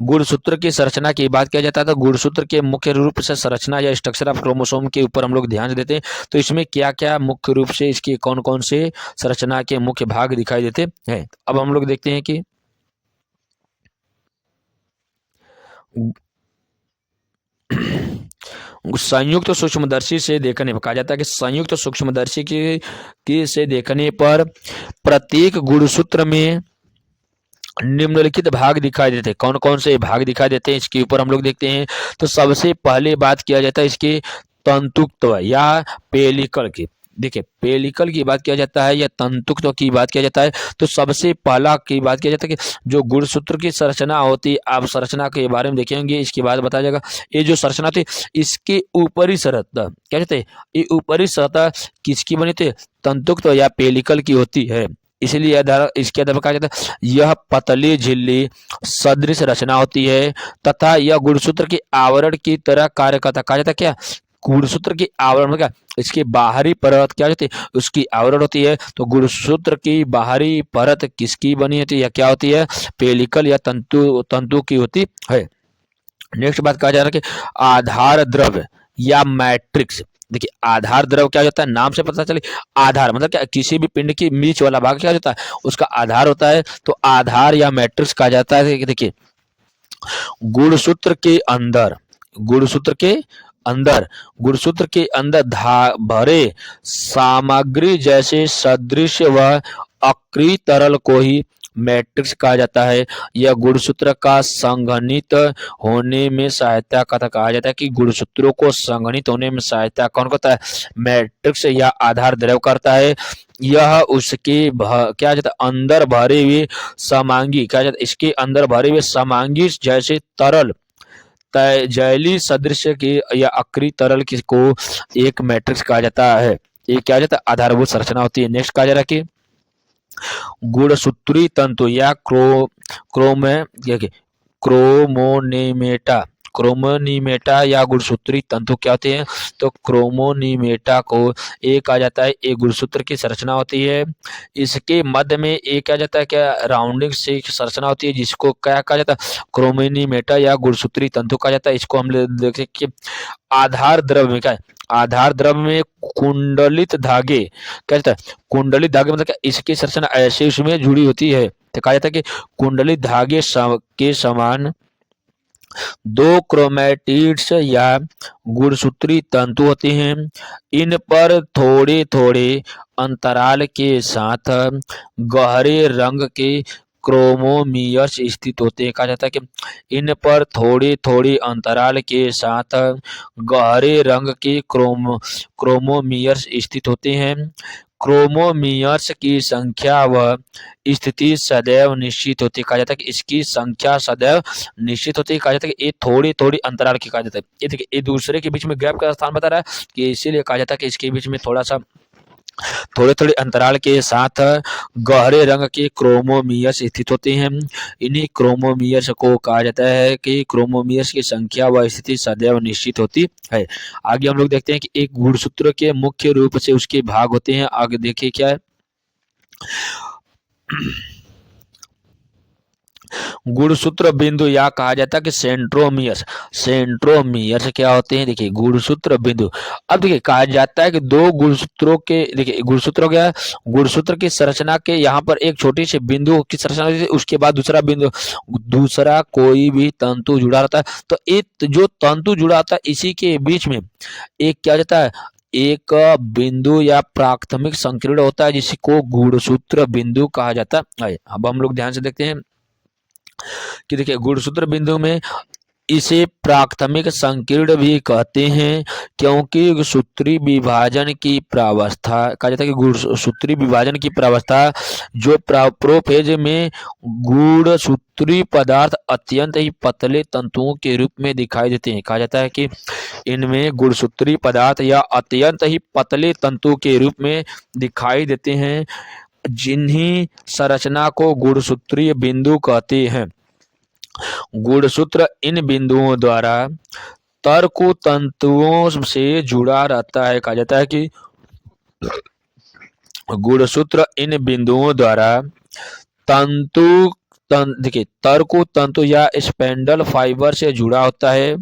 Speaker 1: गुणसूत्र की संरचना की बात किया जाता है तो गुणसूत्र के मुख्य रूप से संरचना या स्ट्रक्चर ऑफ क्रोमोसोम के ऊपर हम लोग ध्यान देते हैं। तो इसमें क्या क्या मुख्य रूप से इसके कौन कौन से संरचना के मुख्य भाग दिखाई देते हैं। अब हम लोग देखते हैं कि संयुक्त सूक्ष्मदर्शी से देखने पर कहा जाता है कि संयुक्त सूक्ष्मदर्शी की से देखने पर प्रत्येक गुणसूत्र में निम्नलिखित भाग दिखाई देते हैं। कौन कौन से भाग दिखाई देते हैं इसके ऊपर हम लोग देखते हैं। तो सबसे पहले बात किया जाता है इसके तंतुत्व या पेलिकल की। देखिए पेलिकल की बात किया जाता है या तंतुत्व की बात किया जाता है तो सबसे पहला की बात किया जाता है कि जो गुणसूत्र की संरचना होती है, आप संरचना के बारे में देखेंगे इसके बाद बताया जाएगा। ये जो संरचना थी इसके ऊपरी सतह क्या कहते हैं, ये ऊपरी सतह किसकी बनी थी, तंतुत्व या पेलिकल की होती है। इसलिए इसके आधार पर कहा जाता है यह पतली झिल्ली सदृश रचना होती है तथा यह गुणसूत्र के आवरण की तरह कार्य करता है। कहा जाता है क्या, गुणसूत्र की आवरण में क्या, इसकी बाहरी परत क्या होती है, उसकी आवरण होती है। तो गुणसूत्र की बाहरी परत किसकी बनी होती है या क्या होती है, पेलिकल या तंतु की होती है। नेक्स्ट बात कहा जा रहा है कि आधार द्रव्य या मैट्रिक्स। देखिए आधार द्रव क्या होता है, नाम से पता चले आधार मतलब क्या, किसी भी पिंड की बीच वाला भाग क्या होता है, उसका आधार होता है। तो आधार या मैट्रिक्स कहा जाता है कि देखिए गुणसूत्र के अंदर, गुणसूत्र के अंदर गुणसूत्र के अंदर भरे सामग्री जैसे सदृश व अक्रिय तरल को ही मैट्रिक्स कहा जाता है। यह गुणसूत्र का संघनित होने में सहायता करता, कहा जाता है कि गुणसूत्रों को संघनित होने में सहायता कौन करता है, मैट्रिक्स या आधार द्रव करता है। यह उसके क्या जाता है अंदर भरे हुए समांगी, क्या जाता है इसके अंदर भरे हुए समांगी जैसे तरल जैली सदृश की या अक्रिय तरल को एक मैट्रिक्स कहा जाता है। ये क्या जाता है आधारभूत संरचना होती है। नेक्स्ट कहा जा रहा है कि गुणसूत्री तंतु या क्रोमोनेमेटा, क्रोमोनीमेटा या गुणसूत्री तंतु क्या होते हैं, तो क्रोमोनीमेटा को एक कहा जाता है, एक गुणसूत्र की संरचना होती है। इसके मध्य में एक कहा जाता है क्या, राउंडिंग से संरचना होती है जिसको क्या कहा जाता है, क्रोमोनीमेटा या गुणसूत्री तंतु कहा जाता है। इसको हम देखें कि आधार द्रव्य में क्या है, आधार द्रव्य में कुंडलित धागे क्या जाता है, कुंडलित धागे मतलब क्या, इसकी संरचना ऐसे उसमें जुड़ी होती है। तो कहा जाता है कि कुंडलित धागे के समान दो क्रोमैटिड्स या गुणसूत्री तंतु होते हैं। इन पर थोड़े थोड़े अंतराल के साथ गहरे रंग के क्रोमोमियर्स स्थित होते हैं। कहा जाता है कि इन पर थोड़े थोड़े अंतराल के साथ गहरे रंग के क्रोमोमियर्स स्थित होते हैं। क्रोमोमियर्स की संख्या व स्थिति सदैव निश्चित होती है। कहा जाता है कि इसकी संख्या सदैव निश्चित होती है। कहा जाता है कि ये थोड़ी थोड़ी अंतराल की कहा जाता है। ये देखिए ये दूसरे के बीच में गैप का स्थान बता रहा है कि इसीलिए कहा जाता है कि इसके बीच में थोड़ा सा थोड़े थोड़े अंतराल के साथ गहरे रंग के क्रोमोमियर्स स्थित होते हैं। इन्हीं क्रोमोमियर्स को कहा जाता है कि क्रोमोमियर्स की संख्या व स्थिति सदैव निश्चित होती है। आगे हम लोग देखते हैं कि एक गुणसूत्र के मुख्य रूप से उसके भाग होते हैं। आगे देखिए क्या है, गुणसूत्र बिंदु या कहा जाता है कि सेंट्रोमियर्स। सेंट्रोमियर्स क्या होते हैं, देखिए गुणसूत्र बिंदु। अब देखिए कहा जाता है कि दो गुणसूत्रों के, देखिए गुणसूत्र क्या है, गुणसूत्र की संरचना के यहाँ पर एक छोटी सी बिंदु की संरचना होती है, उसके बाद दूसरा बिंदु, दूसरा कोई भी तंतु जुड़ा रहता है। तो एक जो तंतु जुड़ा होता है इसी के बीच में एक क्या जाता है, एक बिंदु या प्राथमिक संकीर्ण होता है जिसको गुणसूत्र बिंदु कहा जाता है। अब हम लोग ध्यान से देखते हैं कि देखिए गुणसूत्र बिंदु में इसे प्राथमिक संकीर्ण भी कहते हैं, क्योंकि सूत्री विभाजन की प्रावस्था कहा जाता है कि गुणसूत्री विभाजन की प्रावस्था जो प्रोफेज में गुणसूत्री पदार्थ अत्यंत ही पतले तंतुओं के रूप में दिखाई देते हैं। कहा जाता है कि इनमें गुणसूत्री पदार्थ या अत्यंत ही पतले तंतु के रूप में दिखाई देते हैं, जिन्हीं संरचना को गुणसूत्रीय बिंदु कहते हैं। गुणसूत्र इन बिंदुओं द्वारा तर्क तंतुओं से जुड़ा रहता है। कहा जाता है कि गुणसूत्र इन बिंदुओं द्वारा देखिए तर्क तंतु या स्पेंडल फाइबर से जुड़ा होता है।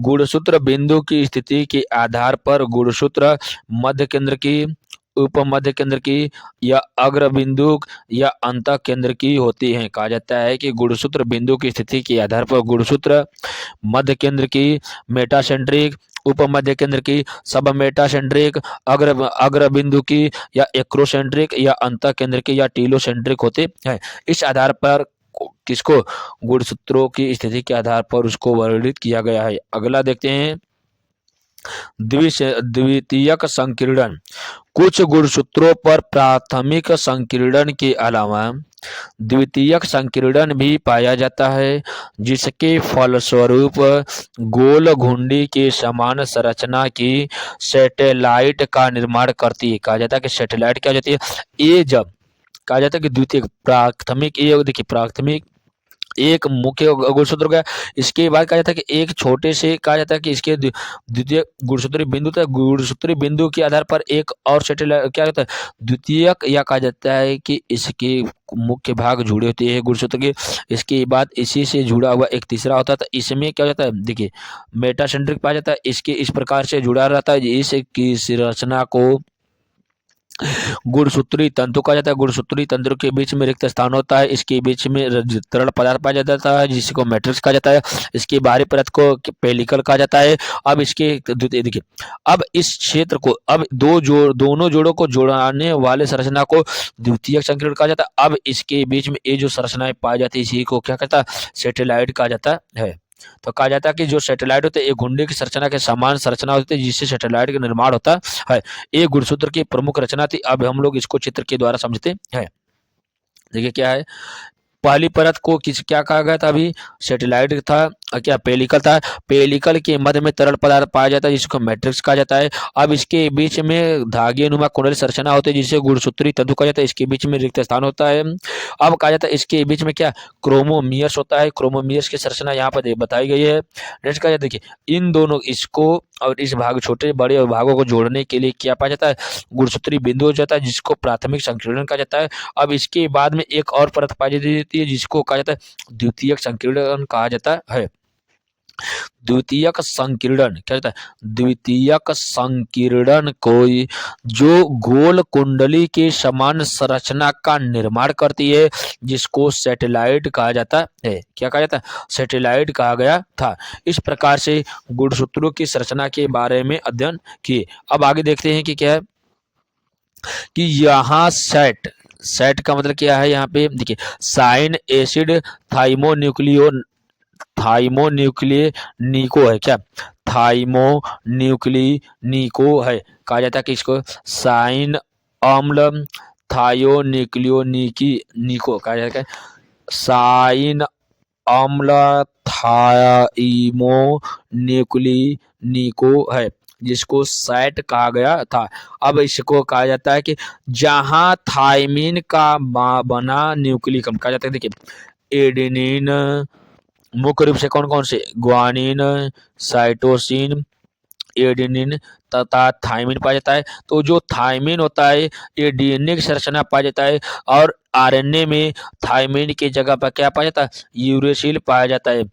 Speaker 1: गुणसूत्र बिंदु की स्थिति के आधार पर गुणसूत्र मध्य केंद्र की, उप मध्य केंद्र की या अग्र बिंदु या अंत केंद्र की होती है। कहा जाता है कि गुणसूत्र बिंदु की स्थिति के आधार पर गुणसूत्र मध्य केंद्र की, मेटासेंट्रिक, उप मध्य केंद्र की, सब मेटासेंट्रिक, अग्र बिंदु की या एक्रोसेंट्रिक या अंत केंद्र की या टीलोसेंट्रिक होते हैं। इस आधार पर किसको, गुणसूत्रों की स्थिति के आधार पर उसको वर्णित किया गया है। अगला देखते हैं द्वितीयक संकीर्णन। कुछ गुणसूत्रों पर प्राथमिक संकीर्णन के अलावा द्वितीयक संकीर्णन भी पाया जाता है, जिसके फलस्वरूप गोल घुंडी के समान संरचना की सैटेलाइट का निर्माण करती है। कहा जाता है कि सैटेलाइट क्या जाती है, ये जब कहा जाता है कि द्वितीयक प्राथमिक, ये देखिए प्राथमिक एक मुख्य गुणसूत्र हो गया। इसके बाद कहा जाता है कि एक छोटे से कहा जाता है कि इसके द्वितीय गुणसूत्री बिंदु था, गुणसूत्री बिंदु के आधार पर एक और सैटेलाइट क्या होता है, द्वितीयक, या कहा जाता है कि इसके मुख्य भाग जुड़े होते हैं गुणसूत्र के। इसके बाद इसी से जुड़ा हुआ एक तीसरा होता है, तो इसमें क्या होता है, देखिए मेटासेंट्रिक पाया जाता है। इसके इस प्रकार से जुड़ा रहता है, इसकी संरचना को गुणसूत्री तंतु कहा जाता है। गुणसूत्री तंतु के बीच में रिक्त स्थान होता है, इसके बीच में तरल पदार्थ पाया जाता है जिसको मैट्रिक्स कहा जाता है। इसकी बाहरी परत को पेलिकल कहा जाता है। अब इसके देखिए, अब इस क्षेत्र को, अब दोनों जोड़ों को जोड़ने वाले संरचना को द्वितीयक संकीर्ण कहा जाता है। अब इसके बीच में ये जो संरचनाएं पाई जाती है इसी को क्या कहता है, सैटेलाइट कहा जाता है। तो कहा जाता है कि जो सैटेलाइट होते हैं एक घुंडी की संरचना के समान संरचना होती है जिससे सैटेलाइट का निर्माण होता है। एक गुणसूत्र की प्रमुख रचना थी। अब हम लोग इसको चित्र के द्वारा समझते हैं। देखिए क्या है, पहली परत को क्या कहा गया था, अभी सैटेलाइट था, क्या पेलिकल था। पेलिकल के मध्य में तरल पदार्थ पाया जाता है जिसको मैट्रिक्स कहा जाता है। अब इसके बीच में धागे नुमा कुंडली संरचना होती है जिसे गुणसूत्री तंतु कहा जाता है। इसके बीच में रिक्त स्थान होता है। अब कहा जाता है इसके बीच में क्या, क्रोमोमियर्स होता है। क्रोमोमियर्स की संरचना यहाँ पर बताई गई है। नेक्स्ट कहा जाता है देखिए, इन दोनों, इसको और इस भाग, छोटे बड़े भागों को जोड़ने के लिए क्या पाया जाता है, गुणसूत्री बिंदु हो जाता है जिसको प्राथमिक संकीर्णन कहा जाता है। अब इसके बाद में एक और परत पाई जाती है जिसको कहा जाता है द्वितीयक संकीर्णन कहा जाता है। द्वितीयक संकीर्णन क्या होता है, द्वितीयक संकीर्णन कोई जो गोल कुंडली के समान संरचना का निर्माण करती है जिसको सैटेलाइट कहा जाता है। क्या कहा जाता है, सैटेलाइट कहा गया था। इस प्रकार से गुणसूत्रों की संरचना के बारे में अध्ययन किए। अब आगे देखते हैं कि क्या है कि यहाँ सेट का मतलब क्या है, यहाँ पे देखिए साइन एसिड थाइमोन्यूक्लिनिको है। क्या, थाइमोन्यूक्लिनिको है। कहा जाता है कि इसको साइन अम्ल थायोन्यूक्लियोनिको कहा जाता है। साइन अम्ल थाइमोन्यूक्लिनिको है जिसको सैट कहा गया था। अब इसको कहा जाता है कि जहां थाइमिन का बना न्यूक्लिकम कहा जाता है। देखिए एडेनिन, मुख्य रूप से कौन कौन से, ग्वानिन, साइटोसिन, एडेनिन, तथा थायमिन पाया जाता है। तो जो थायमिन होता है ये डीएनए की संरचना पाया जाता है, और आरएनए में थायमिन की जगह पर क्या पाया जाता है, यूरेसिल पाया जाता है।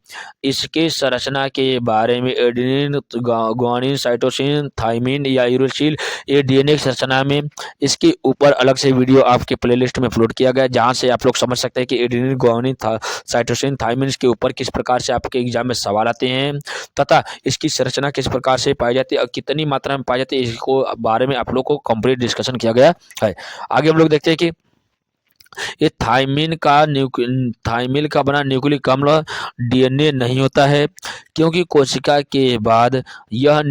Speaker 1: इसके संरचना के बारे में एडेनिन, ग्वानिन, साइटोसिन, थायमिन या यूरेसिल, ये डीएनए की संरचना में, इसके ऊपर अलग से वीडियो आपके प्लेलिस्ट में अपलोड किया गया है, जहां से आप लोग समझ सकते हैं कि एडेनिन, ग्वानिन, साइटोसिन, थायमिन के ऊपर किस प्रकार से आपके एग्जाम में सवाल आते हैं, तथा इसकी संरचना किस प्रकार से पाई जाती है और कितनी मात्रा में पाई जाती है, इसको बारे में आप लोग को कंप्लीट डिस्कशन किया गया है। आगे हम लोग देखते हैं कि ये थाइमिन का बना न्यूक्लिक अम्ल डीएनए नहीं होता है, क्योंकि कोशिका के बाद यह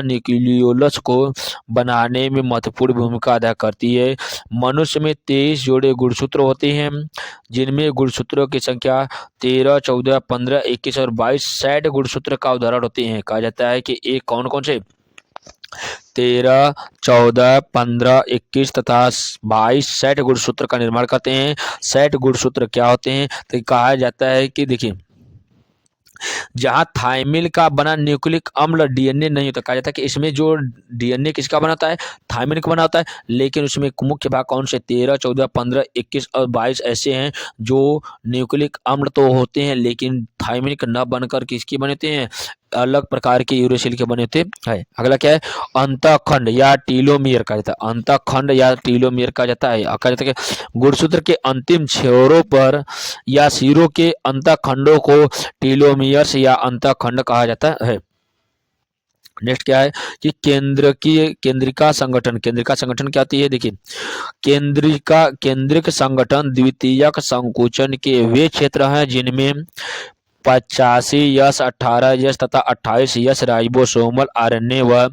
Speaker 1: न्यूक्लियोलस को बनाने में महत्वपूर्ण भूमिका अदा करती है। मनुष्य में 23 जोड़े गुणसूत्र होते हैं, जिनमें गुणसूत्रों की संख्या 13, 14, 15, 21 और 22 सेट गुणसूत्र का उदाहरण होते हैं। कहा जाता है कि ये कौन कौन से 13, 14, 15, 21 तथा 22 सेट गुणसूत्र का निर्माण करते हैं। सेट गुणसूत्र क्या होते हैं, तो कहा जाता है कि देखिए, जहां थाइमिन का बना न्यूक्लिक अम्ल डीएनए नहीं होता, कहा जाता है कि इसमें जो डीएनए किसका बना होता है, थाइमिन का बना होता है, लेकिन उसमें मुख्य भाग कौन से 13, 14, 15, 21 और 22 ऐसे हैं जो न्यूक्लिक अम्ल तो होते हैं, लेकिन थाइमिन का न बनकर किसकी बने होते हैं, अलग प्रकार के यूरेसिल के बने होते हैं। अगला क्या है, अंतःखंड या टीलोमियर कहा जाता है, अंतःखंड या टीलोमियर कहा जाता है। कहा जाता है कि गुणसूत्र के अंतिम छोरों पर या सिरों के अंतःखंडों को टीलोमियर्स या अंतःखंड कहा जाता है। नेक्स्ट क्या है कि केंद्रिका संगठन क्या होती है, देखिए, केंद्रिक संगठन द्वितीयक संकुचन के वे क्षेत्र हैं जिनमें 85 यस, 18 यस तथा 28 यस राइबोसोमल आरएनए व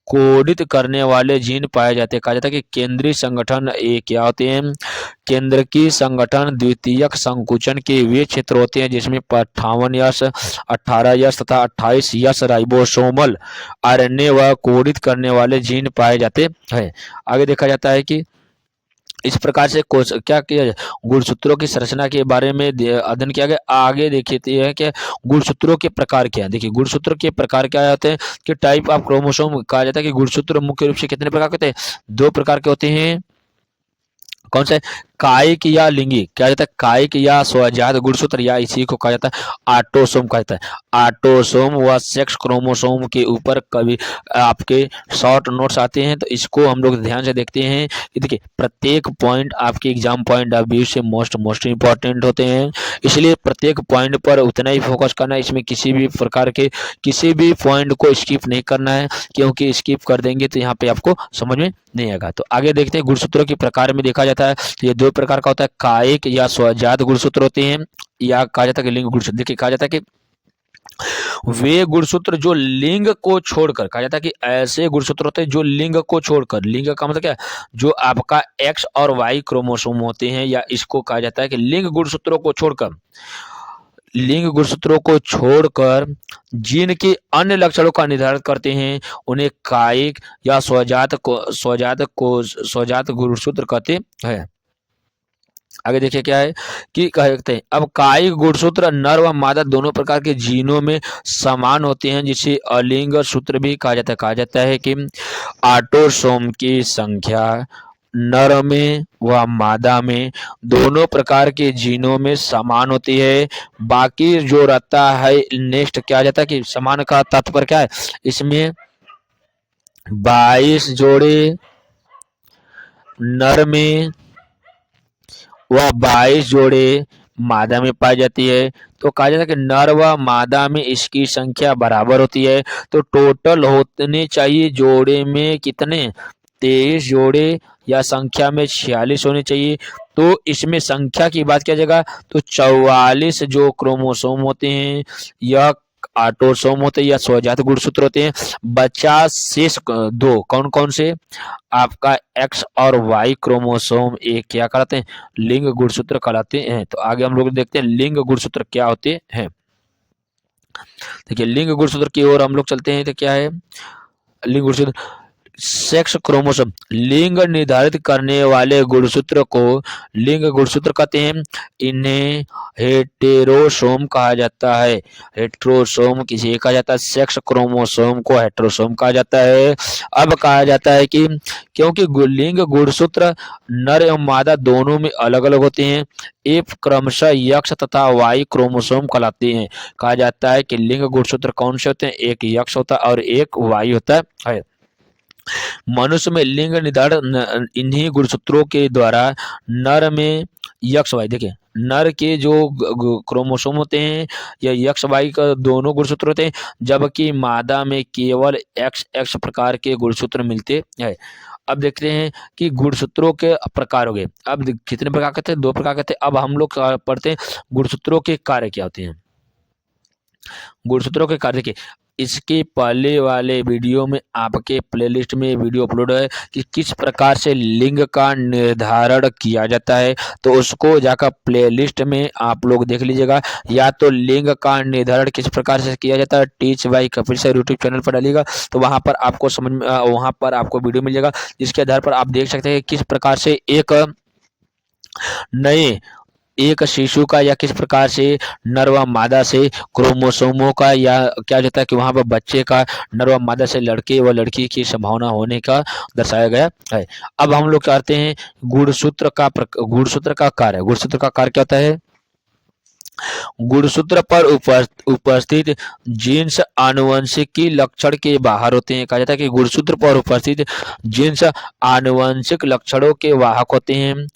Speaker 1: कोडित करने वाले जीन पाए जाते हैं। कहा जाता है कि केंद्रीय संगठन ये क्या होते हैं, केंद्र की संगठन द्वितीयक संकुचन के वे क्षेत्र होते हैं जिसमें 58 यस, 18 यस तथा 28 यस राइबोसोमल आरएनए व कोडित करने वाले जीन पाए जाते हैं। आगे देखा जाता है कि इस प्रकार से क्या किया जाए, गुणसूत्रों की संरचना के बारे में अध्ययन किया गया। आगे देखिए है कि गुणसूत्रों के प्रकार क्या है। देखिए, गुणसूत्र के प्रकार क्या होते हैं कि टाइप ऑफ क्रोमोसोम, कहा जाता है कि गुणसूत्र मुख्य रूप से कितने प्रकार के होते हैं, 2 प्रकार के होते हैं। कौन से, कायिक या लिंगी, क्या जाता है, कायिक या स्वजात गुणसूत्र, या इसी को कहा जाता है ऑटोसोम कहा जाता है। ऑटोसोम व सेक्स क्रोमोसोम के ऊपर कभी आपके शॉर्ट नोट्स आते हैं, तो इसको हम लोग ध्यान से देखते हैं कि देखिए, प्रत्येक पॉइंट आपके एग्जाम पॉइंट ऑफ व्यू से मोस्ट इंपॉर्टेंट होते हैं, इसलिए प्रत्येक पॉइंट पर उतना ही फोकस करना है। इसमें किसी भी प्रकार के किसी भी पॉइंट को स्किप नहीं करना है, क्योंकि स्किप कर देंगे तो यहाँ पे आपको समझ में नहीं आएगा। तो आगे देखते हैं, गुणसूत्रों के प्रकार में देखा जाता है तो ये 2 प्रकार का होता है, कायिक या स्वजात गुणसूत्र होते हैं, या कहा जाता है कि लिंग गुणसूत्र। देखिए, कहा जाता है कि वे गुणसूत्र जो लिंग को छोड़कर, कहा जाता है कि ऐसे गुणसूत्र होते हैं जो लिंग को छोड़कर, लिंग का मतलब क्या है, जो आपका एक्स और वाई क्रोमोसोम होते हैं, या इसको कहा जाता है कि लिंग गुणसूत्रों को छोड़कर जीन के अन्य लक्षणों का निर्धारण करते हैं, उन्हें कायिक या स्वजात गुणसूत्र कहते हैं। आगे देखिए क्या है कि कहते हैं, अब कायिक गुणसूत्र नर व मादा दोनों प्रकार के जीनों में समान होते हैं, जिसे अलिंग सूत्र भी कहा जाता है। कहा जाता है कि ऑटोसोम की संख्या नर में व मादा में दोनों प्रकार के जीनों में समान होती है। बाकी जो रहता है, नेक्स्ट क्या जाता है कि समान का तात्पर्य क्या है, इसमें 22 जोड़े नर में वह 22 जोड़े मादा में पाई जाती है। तो कहा जाता है कि नर व मादा में इसकी संख्या बराबर होती है, तो टोटल होने चाहिए जोड़े में कितने, 23 जोड़े, या संख्या में 46 होने चाहिए। तो इसमें संख्या की बात किया जाएगा तो 44 जो क्रोमोसोम होते हैं यह ऑटोसोम होते हैं या स्वजात गुणसूत्र होते हैं। बचा शेष 2 कौन कौन से, आपका एक्स और वाई क्रोमोसोम, ये क्या कहलाते हैं, लिंग गुणसूत्र कहलाते हैं। तो आगे हम लोग देखते हैं लिंग गुणसूत्र क्या होते हैं। देखिए, लिंग गुणसूत्र की ओर हम लोग चलते हैं, तो क्या है लिंग गुणसूत्र, सेक्स क्रोमोसोम लिंग निर्धारित करने वाले गुणसूत्र को लिंग गुणसूत्र कहते हैं। इन्हें हेटेरोसोम कहा जाता है। हेटेरोसोम किसे कहा जाता है? सेक्स क्रोमोसोम को हेटेरोसोम कहा जाता है। अब कहा जाता है कि क्योंकि लिंग गुणसूत्र नर एवं मादा दोनों में अलग अलग होते हैं, ये क्रमशः यक्ष तथा वाई क्रोमोसोम कहलाते हैं। कहा जाता है कि लिंग गुणसूत्र कौन से होते हैं? एक यक्ष होता है और एक वाई होता है। मनुष्य में लिंग निर्धारण इन्हीं गुणसूत्रों के द्वारा नर में यक्ष वाई, देखिए नर के जो क्रोमोसोम होते हैं या यक्ष वाई का दोनों गुणसूत्र होते हैं, जबकि मादा में केवल एक्स एक्स प्रकार के गुणसूत्र मिलते हैं। अब देखते हैं कि गुणसूत्रों के प्रकार हो गए। अब कितने प्रकार के थे? 2 प्रकार के थे। अब हम लोग पढ़ते हैं गुणसूत्रों के कार्य क्या होते हैं। गुणसूत्रों के कार्य देखिए, इसके पहले वाले वीडियो में आपके प्लेलिस्ट में वीडियो अपलोड है कि किस प्रकार से लिंग का निर्धारण किया जाता है, तो उसको जाकर प्लेलिस्ट में आप लोग देख लीजिएगा। या तो लिंग का निर्धारण किस प्रकार से किया जाता है teach bye Kapil sir YouTube channel पर डालिएगा, तो वहां पर आपको समझ में वहां पर आपको वीडियो मिल जाएगा, जिसके आधार पर आप देख सकते हैं किस प्रकार से एक शिशु का या किस प्रकार से नर व मादा से क्रोमोसोमों का या क्या जाता है कि वहां पर बच्चे का नर व मादा से लड़के व लड़की की संभावना होने का दर्शाया गया है। अब हम लोग चाहते हैं गुणसूत्र का कार्य। गुणसूत्र का कार्य क्या होता है? गुणसूत्र पर उपस्थित जीन्स आनुवंशिकी लक्षण के बाहर होते हैं। कहा जाता है कि गुणसूत्र पर उपस्थित जीन्स आनुवंशिक लक्षणों के वाहक होते हैं।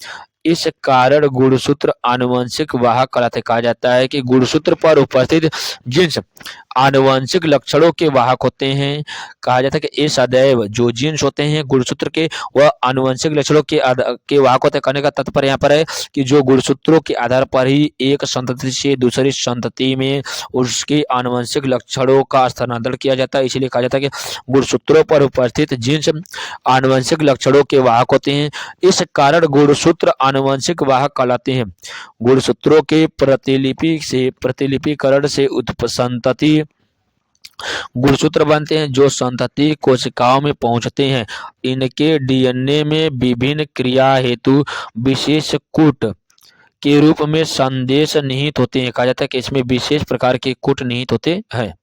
Speaker 1: इस कारण गुणसूत्र आनुवंशिक वाहक कहलाते। कहा जाता है कि गुणसूत्र पर उपस्थित जीन्स आनुवंशिक लक्षणों के वाहक होते हैं। कहा जाता है कि ये सदैव जो जीन्स होते हैं गुणसूत्र के, वह आनुवंशिक लक्षणों के वाहक होते हैं। कहने का तात्पर्य यहाँ पर है कि जो गुणसूत्रों के आधार पर ही एक संतति से दूसरी संतति में उसके आनुवंशिक लक्षणों का स्थानांतरण किया जाता है, इसलिए कहा जाता है कि गुणसूत्रों पर उपस्थित जीन्स आनुवंशिक लक्षणों के वाहक होते हैं। इस कारण गुणसूत्र आनुवंशिक वाहक कहलाते हैं। गुणसूत्रों के प्रतिलिपिकरण से संतति गुणसूत्र बनते हैं जो संतति कोशिकाओं में पहुंचते हैं। इनके डीएनए में विभिन्न क्रिया हेतु विशेष कूट के रूप में संदेश निहित होते हैं। कहा जाता है कि इसमें विशेष प्रकार के कूट निहित होते हैं।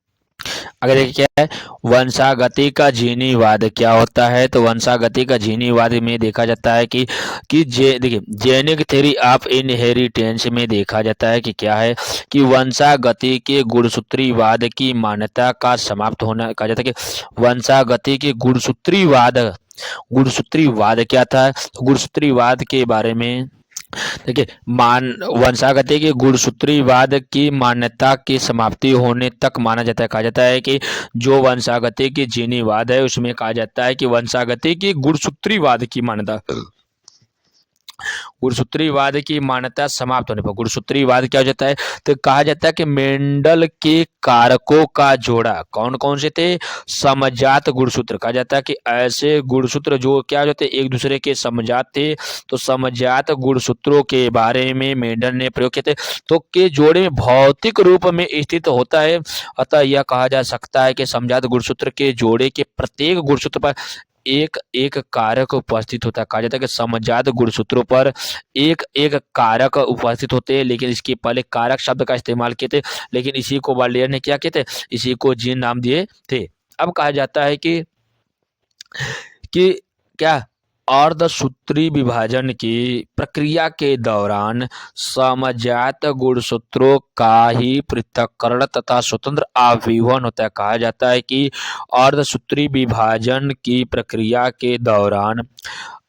Speaker 1: अगर देखिए क्या है वंशागति का जीनीवाद क्या होता है, तो वंशागति का जीनीवाद में देखा जाता है कि देखिए जेनिक थ्योरी ऑफ इनहेरिटेंस में देखा जाता है कि क्या है कि वंशागति के गुणसूत्रीवाद की मान्यता का समाप्त होना। कहा जाता है कि वंशागति के गुणसूत्रीवाद क्या था? गुणसूत्रीवाद के बारे में देखिए वंशागति के गुणसूत्रीवाद की मान्यता की समाप्ति होने तक माना जाता है। कहा जाता है कि जो वंशागति की जीनीवाद है उसमें कहा जाता है कि वंशागति की गुणसूत्रीवाद की मान्यता गुणसूत्रीवाद की मान्यता समाप्त होने पर गुणसूत्रीवाद क्या हो जाता है? तो कहा जाता है कि मेंडल के कारकों का जोड़ा कौन कौन से थे? समजात गुणसूत्र। कहा जाता है कि ऐसे गुणसूत्र जो क्या होते हैं एक दूसरे के समजात थे, तो समजात गुणसूत्रों के बारे में मेंडल ने प्रयोग किए थे, तो के जोड़े में भौतिक रूप में स्थित होता है। अतः यह कहा जा सकता है कि समजात गुणसूत्र के जोड़े के प्रत्येक गुणसूत्र पर एक एक कारक उपस्थित होता है। कहा जाता है कि समजात गुणसूत्रों पर एक एक कारक उपस्थित होते हैं, लेकिन इसके पहले कारक शब्द का इस्तेमाल किए थे, लेकिन इसी को वालियर ने क्या किए थे? इसी को जीन नाम दिए थे। अब कहा जाता है कि क्या अर्धसूत्री विभाजन की प्रक्रिया के दौरान समजात गुणसूत्रों का ही पृथक्करण तथा स्वतंत्र आविर्भाव होता है। कहा जाता है कि अर्धसूत्री विभाजन की प्रक्रिया के दौरान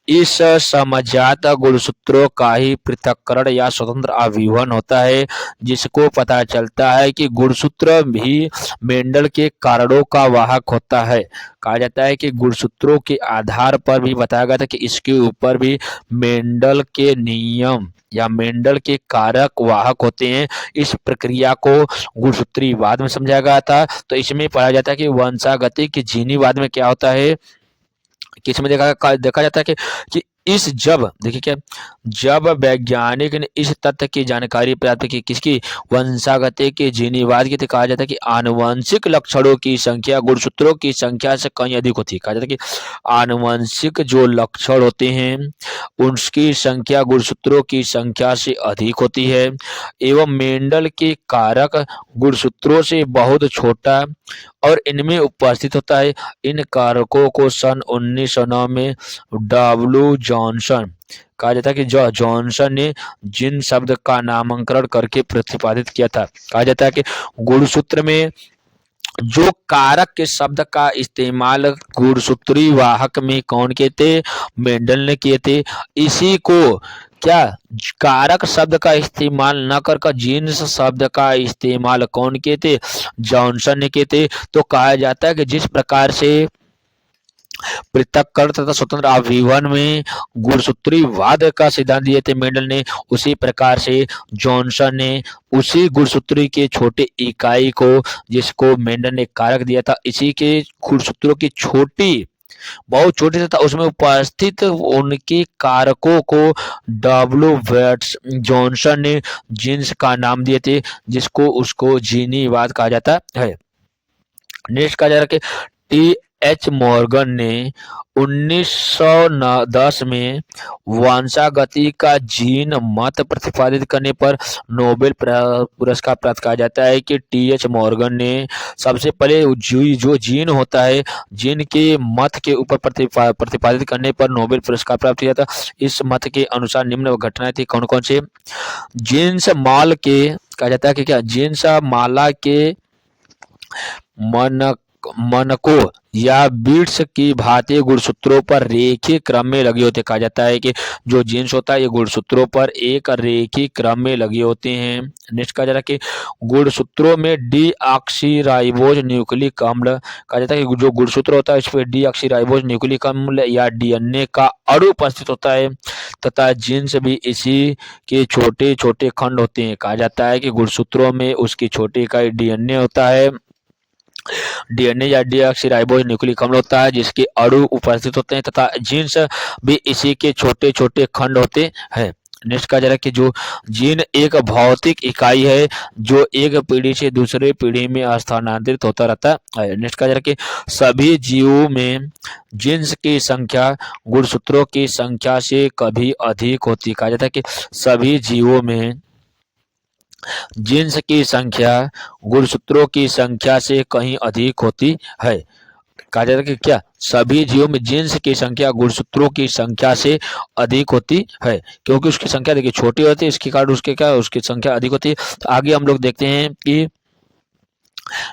Speaker 1: इस समजात गुणसूत्रों का ही पृथक्करण या स्वतंत्र आविर्भाव होता है, जिसको पता चलता है कि गुणसूत्र भी मेंडल के कारणों का वाहक होता है। कहा जाता है कि गुणसूत्रों के आधार पर भी बताया गया था कि इसके ऊपर भी मेंडल के नियम या मेंडल के कारक वाहक होते हैं। इस प्रक्रिया को गुणसूत्रीवाद में समझाया गया था। तो इसमें पढ़ा जाता है कि वंशागति के जीनीवाद में क्या होता है, किसमें देखा जाता है कि इस जब देखिए क्या, जब वैज्ञानिक ने इस तथ्य की जानकारी प्राप्त की, किसकी, वंशागति के जीनीवाद की, तो कहा जाता है कि आनुवंशिक लक्षणों की संख्या गुणसूत्रों की संख्या से कहीं अधिक होती है। कहा जाता है कि आनुवंशिक जो लक्षण होते हैं उसकी संख्या गुणसूत्रों की संख्या से अधिक होती है, एवं मेंडल के कारक गुणसूत्रों से बहुत छोटा और इनमें उपस्थित होता है। इन कारकों को सन 1909 में डब्ल्यू जॉनसन, कहा जाता है कि जो जॉनसन ने जिन शब्द का नामकरण करके प्रतिपादित किया था। कहा जाता है कि गुणसूत्र में जो कारक के शब्द का इस्तेमाल गुणसूत्री वाहक में कौन किए थे, मेंडल ने किए थे। इसी को क्या, कारक शब्द का इस्तेमाल न कर जीन्स शब्द का इस्तेमाल कौन किए थे, जॉनसन ने किए थे। तो कहा जाता है कि जिस प्रकार से पृथक्करण तथा स्वतंत्र अभिवन में गुणसूत्रीवाद का सिद्धांत दिए थे मेंडल ने, उसी प्रकार से जॉनसन ने उसी गुणसूत्री के छोटे इकाई को, जिसको मेंडल ने कारक दिया था, इसी के गुणसूत्रों की छोटी, बहुत छोटे तथा उसमें उपस्थित उनके कारकों को डब्ल्यू वेट्स जॉनसन ने जीन्स का नाम दिए थे, जिसको उसको जीनीवाद कहा जाता है। नेक्स्ट कहा जा रहा है कि टी एच मॉर्गन ने 1910 में वंशागति का जीन मत प्रतिपादित करने पर नोबेल पुरस्कार प्राप्त। कहा जाता है कि टी एच मॉर्गन ने सबसे पहले जो जीन होता है, जीन के मत के ऊपर प्रतिपादित करने पर नोबेल पुरस्कार प्राप्त किया था। इस मत के अनुसार निम्न घटनाएं थी, कौन कौन से, जीन्स माल के, कहा जाता है कि क्या, जीन्स माला के मनकों या बीट्स की भांति गुणसूत्रों पर रेखीय क्रम में लगे होते। कहा जाता है कि जो जीन्स होता है ये गुणसूत्रों पर एक रेखीय क्रम में लगे होते हैं। नेक्स्ट कहा जा रहा है कि गुणसूत्रों में डीऑक्सीराइबोज न्यूक्लिक अम्ल, कहा जाता है कि जो गुणसूत्र होता है इस पर डीऑक्सीराइबोज न्यूक्लिक अम्ल या डीएनए का अणु उपस्थित होता है, तथा जीन्स भी इसी के छोटे छोटे खंड होते हैं। कहा जाता है कि गुणसूत्रों में उसकी छोटी इकाई डीएनए होता है, डीएनए या डीऑक्सीराइबोज न्यूक्लिक अम्ल होता है, जिसके अणु उपस्थित होते हैं, तथा जीन्स भी इसी के छोटे छोटे खंड होते हैं। नेक्स्ट कहा जा रहा है कि जो जीन एक भौतिक इकाई है जो एक पीढ़ी से दूसरे पीढ़ी में स्थानांतरित होता रहता है। नेक्स्ट कहा जा रहा है कि सभी जीवों में जीन्स की संख्या गुणसूत्रों की संख्या से कभी अधिक होती है। कहा जाता है कि सभी जीवों में जीन्स की संख्या गुणसूत्रों की संख्या से कहीं अधिक होती है। कहा जाता है कि क्या, सभी जीवों में जीन्स की संख्या गुणसूत्रों की संख्या से अधिक होती है, क्योंकि उसकी संख्या देखिए छोटी होती है, इसके कारण उसके क्या, उसकी संख्या अधिक होती है। तो आगे हम लोग देखते हैं कि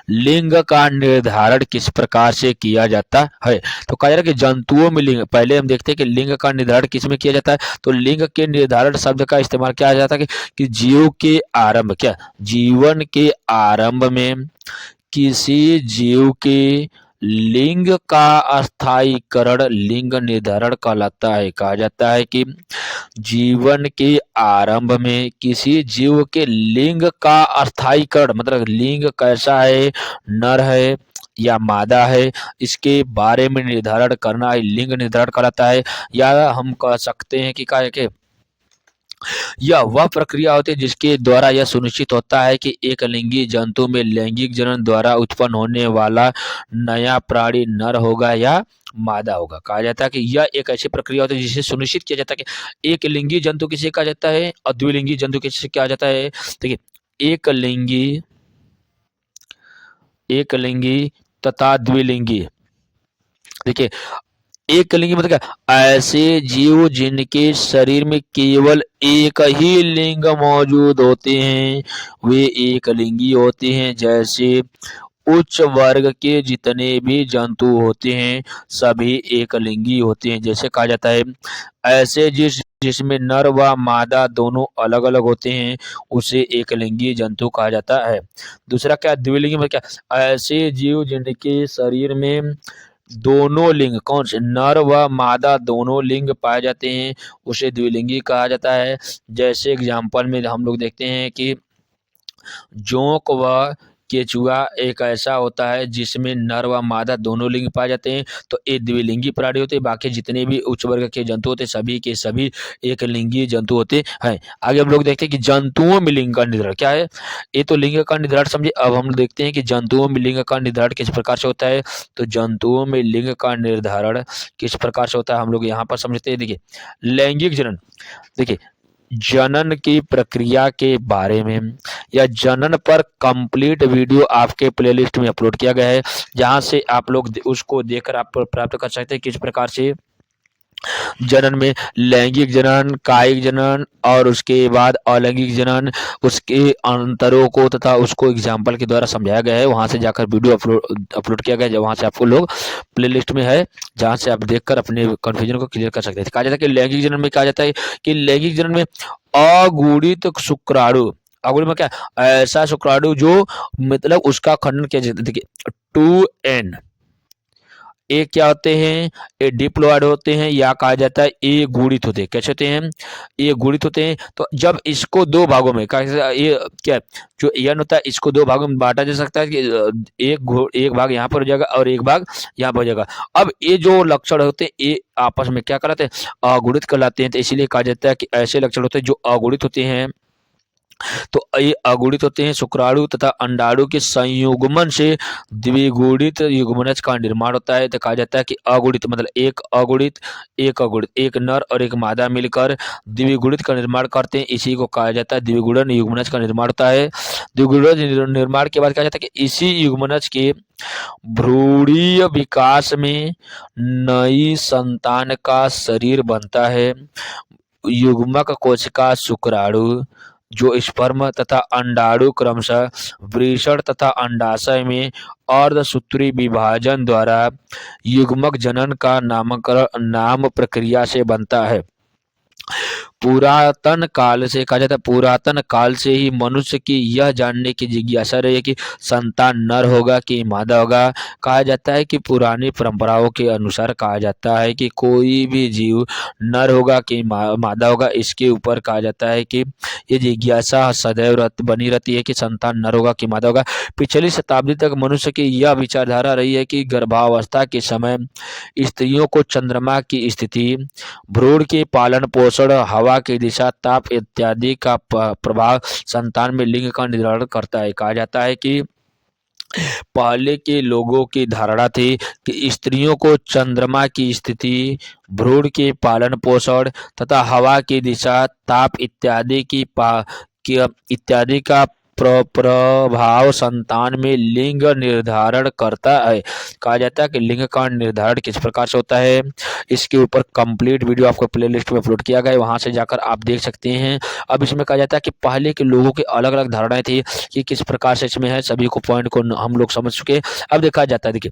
Speaker 1: लिंग का निर्धारण किस प्रकार से किया जाता है। तो कहा जा रहा है कि जंतुओं में लिंग, पहले हम देखते हैं कि लिंग का निर्धारण किस में किया जाता है। तो लिंग के निर्धारण शब्द का इस्तेमाल किया जाता है कि जीव के आरंभ, क्या, जीवन के आरंभ में किसी जीव के लिंग का अस्थायीकरण लिंग निर्धारण कहलाता है। कहा जाता है कि जीवन के आरंभ में किसी जीव के लिंग का अस्थायीकरण, मतलब लिंग कैसा है, नर है या मादा है, इसके बारे में निर्धारण करना लिंग निर्धारण कहलाता है। या हम कह सकते हैं कि क्या है कि यह वह प्रक्रिया होती है जिसके द्वारा यह सुनिश्चित होता है कि एक लिंगी जंतु में लैंगिक जनन द्वारा उत्पन्न होने वाला नया प्राणी नर होगा या मादा होगा। कहा जाता है कि यह एक ऐसी प्रक्रिया होती है जिसे सुनिश्चित किया जाता है कि एक लिंगी जंतु किसे कहा जाता है और द्विलिंगी जंतु किसे कहा जाता है। देखिए, एक लिंगी तथा द्विलिंगी, देखिए एक लिंगी मतलब क्या, ऐसे जीव जिनके शरीर में केवल एक ही लिंग मौजूद होते हैं वे एक लिंगी होते हैं। जैसे उच्च वर्ग के जितने भी जंतु होते हैं सभी एक लिंगी होते हैं। जैसे कहा जाता है ऐसे जिसमें नर व मादा दोनों अलग अलग होते हैं उसे एक लिंगी जंतु कहा जाता है। दूसरा क्या, द्विलिंगी मतलब क्या, ऐसे जीव जिनके शरीर में दोनों लिंग, कौन से, नर व मादा दोनों लिंग पाए जाते हैं उसे द्विलिंगी कहा जाता है। जैसे एग्जाम्पल में हम लोग देखते हैं कि जोंक व केचुआ एक ऐसा होता है जिसमें नर व मादा दोनों लिंग पाए जाते हैं, तो ये द्विलिंगी प्राणी होते हैं। बाकी जितने भी उच्च वर्ग के जंतु होते हैं सभी के सभी एक लिंगी जंतु होते हैं। आगे हम लोग देखते हैं कि जंतुओं में लिंग का निर्धारण क्या है। ये तो लिंग का निर्धारण समझे। अब हम देखते हैं कि जंतुओं में लिंग का निर्धारण किस प्रकार से होता है। तो जंतुओं में लिंग का निर्धारण किस प्रकार से होता है हम लोग यहाँ पर समझते हैं। देखिए लैंगिक जनन, देखिए जनन की प्रक्रिया के बारे में या जनन पर कंप्लीट वीडियो आपके प्लेलिस्ट में अपलोड किया गया है, जहां से आप लोग उसको देखकर आप प्राप्त कर सकते हैं किस प्रकार से जनन में लैंगिक जनन, कायिक जनन और उसके बाद अलैंगिक जनन, उसके अंतरों को तथा उसको एग्जाम्पल के द्वारा समझाया गया है। वहां से जाकर वीडियो अपलोड किया गया है, वहां से आपको लोग प्लेलिस्ट में है, जहां से आप देखकर अपने कंफ्यूजन को क्लियर कर सकते हैं। कहा जाता है कि लैंगिक जनन में कहा जाता है कि लैंगिक जनन में अगुणित शुक्राणु, अगुणित में क्या, ऐसा शुक्राणु जो मतलब उसका खंडन किया जाता है। देखिए 2n ए क्या होते हैं, ए डिप्लॉयड होते हैं या कहा जाता है ए गुणित होते हैं। कैसे होते हैं, ए गुणित होते हैं। तो जब इसको दो भागों में ये क्या जो एन होता है इसको दो भागों में बांटा जा सकता है कि एक भाग यहाँ पर हो जाएगा और एक भाग यहाँ पर हो जाएगा। अब ये जो लक्षण होते हैं ये आपस में क्या कहलाते हैं, अगुणित कहलाते हैं। तो इसीलिए कहा जाता है कि ऐसे लक्षण होते हैं जो अगुणित होते हैं। तो ये अगुणित होते हैं। शुक्राणु तथा अंडाणु के संयुग्मन से द्विगुणित युग्मनज का निर्माण होता है। तो कहा जाता है कि अगुणित मतलब एक अगुणित एक नर और एक मादा मिलकर द्विगुणित का निर्माण करते हैं, इसी को कहा जाता है द्विगुणन युग्मनज का निर्माण होता है। द्विगुणन निर्माण के बाद कहा जाता है कि इसी युग्मनज के भ्रूणीय विकास में नई संतान का शरीर बनता है। युग्मक कोशिका शुक्राणु जो स्पर्म तथा अंडाणु क्रमशः वृषण तथा अंडाशय में अर्धसूत्री विभाजन द्वारा युग्मक जनन का नाम प्रक्रिया से बनता है। पुरातन काल से कहा जाता है, पुरातन काल से ही मनुष्य की यह जानने की जिज्ञासा रही है कि संतान नर होगा कि मादा होगा। कहा जाता है कि पुरानी परंपराओं के अनुसार कहा जाता है कि कोई भी जीव नर होगा कि मादा होगा, इसके ऊपर कहा जाता है कि ये जिज्ञासा सदैव बनी रहती है कि संतान नर होगा कि मादा होगा। पिछली शताब्दी तक मनुष्य की यह विचारधारा रही है कि गर्भावस्था के समय स्त्रियों को चंद्रमा की स्थिति, भ्रूण के पालन पोषण, हवा की दिशा, ताप इत्यादि का प्रभाव संतान में लिंग का निर्धारण करता है। कहा जाता है कि पहले के लोगों की धारणा थी कि स्त्रियों को चंद्रमा की स्थिति, भ्रूण के पालन पोषण तथा हवा की दिशा, ताप इत्यादि का प्रभाव संतान में लिंग निर्धारण करता है। कहा जाता है कि लिंग का निर्धारण किस प्रकार से होता है, इसके ऊपर कंप्लीट वीडियो आपको प्लेलिस्ट में अपलोड किया गया है, वहां से जाकर आप देख सकते हैं। अब इसमें कहा जाता है कि पहले के लोगों की अलग अलग धारणाएं थी कि किस प्रकार से इसमें है, सभी को पॉइंट को हम लोग समझ चुके हैं। अब देखा जाता है, देखिए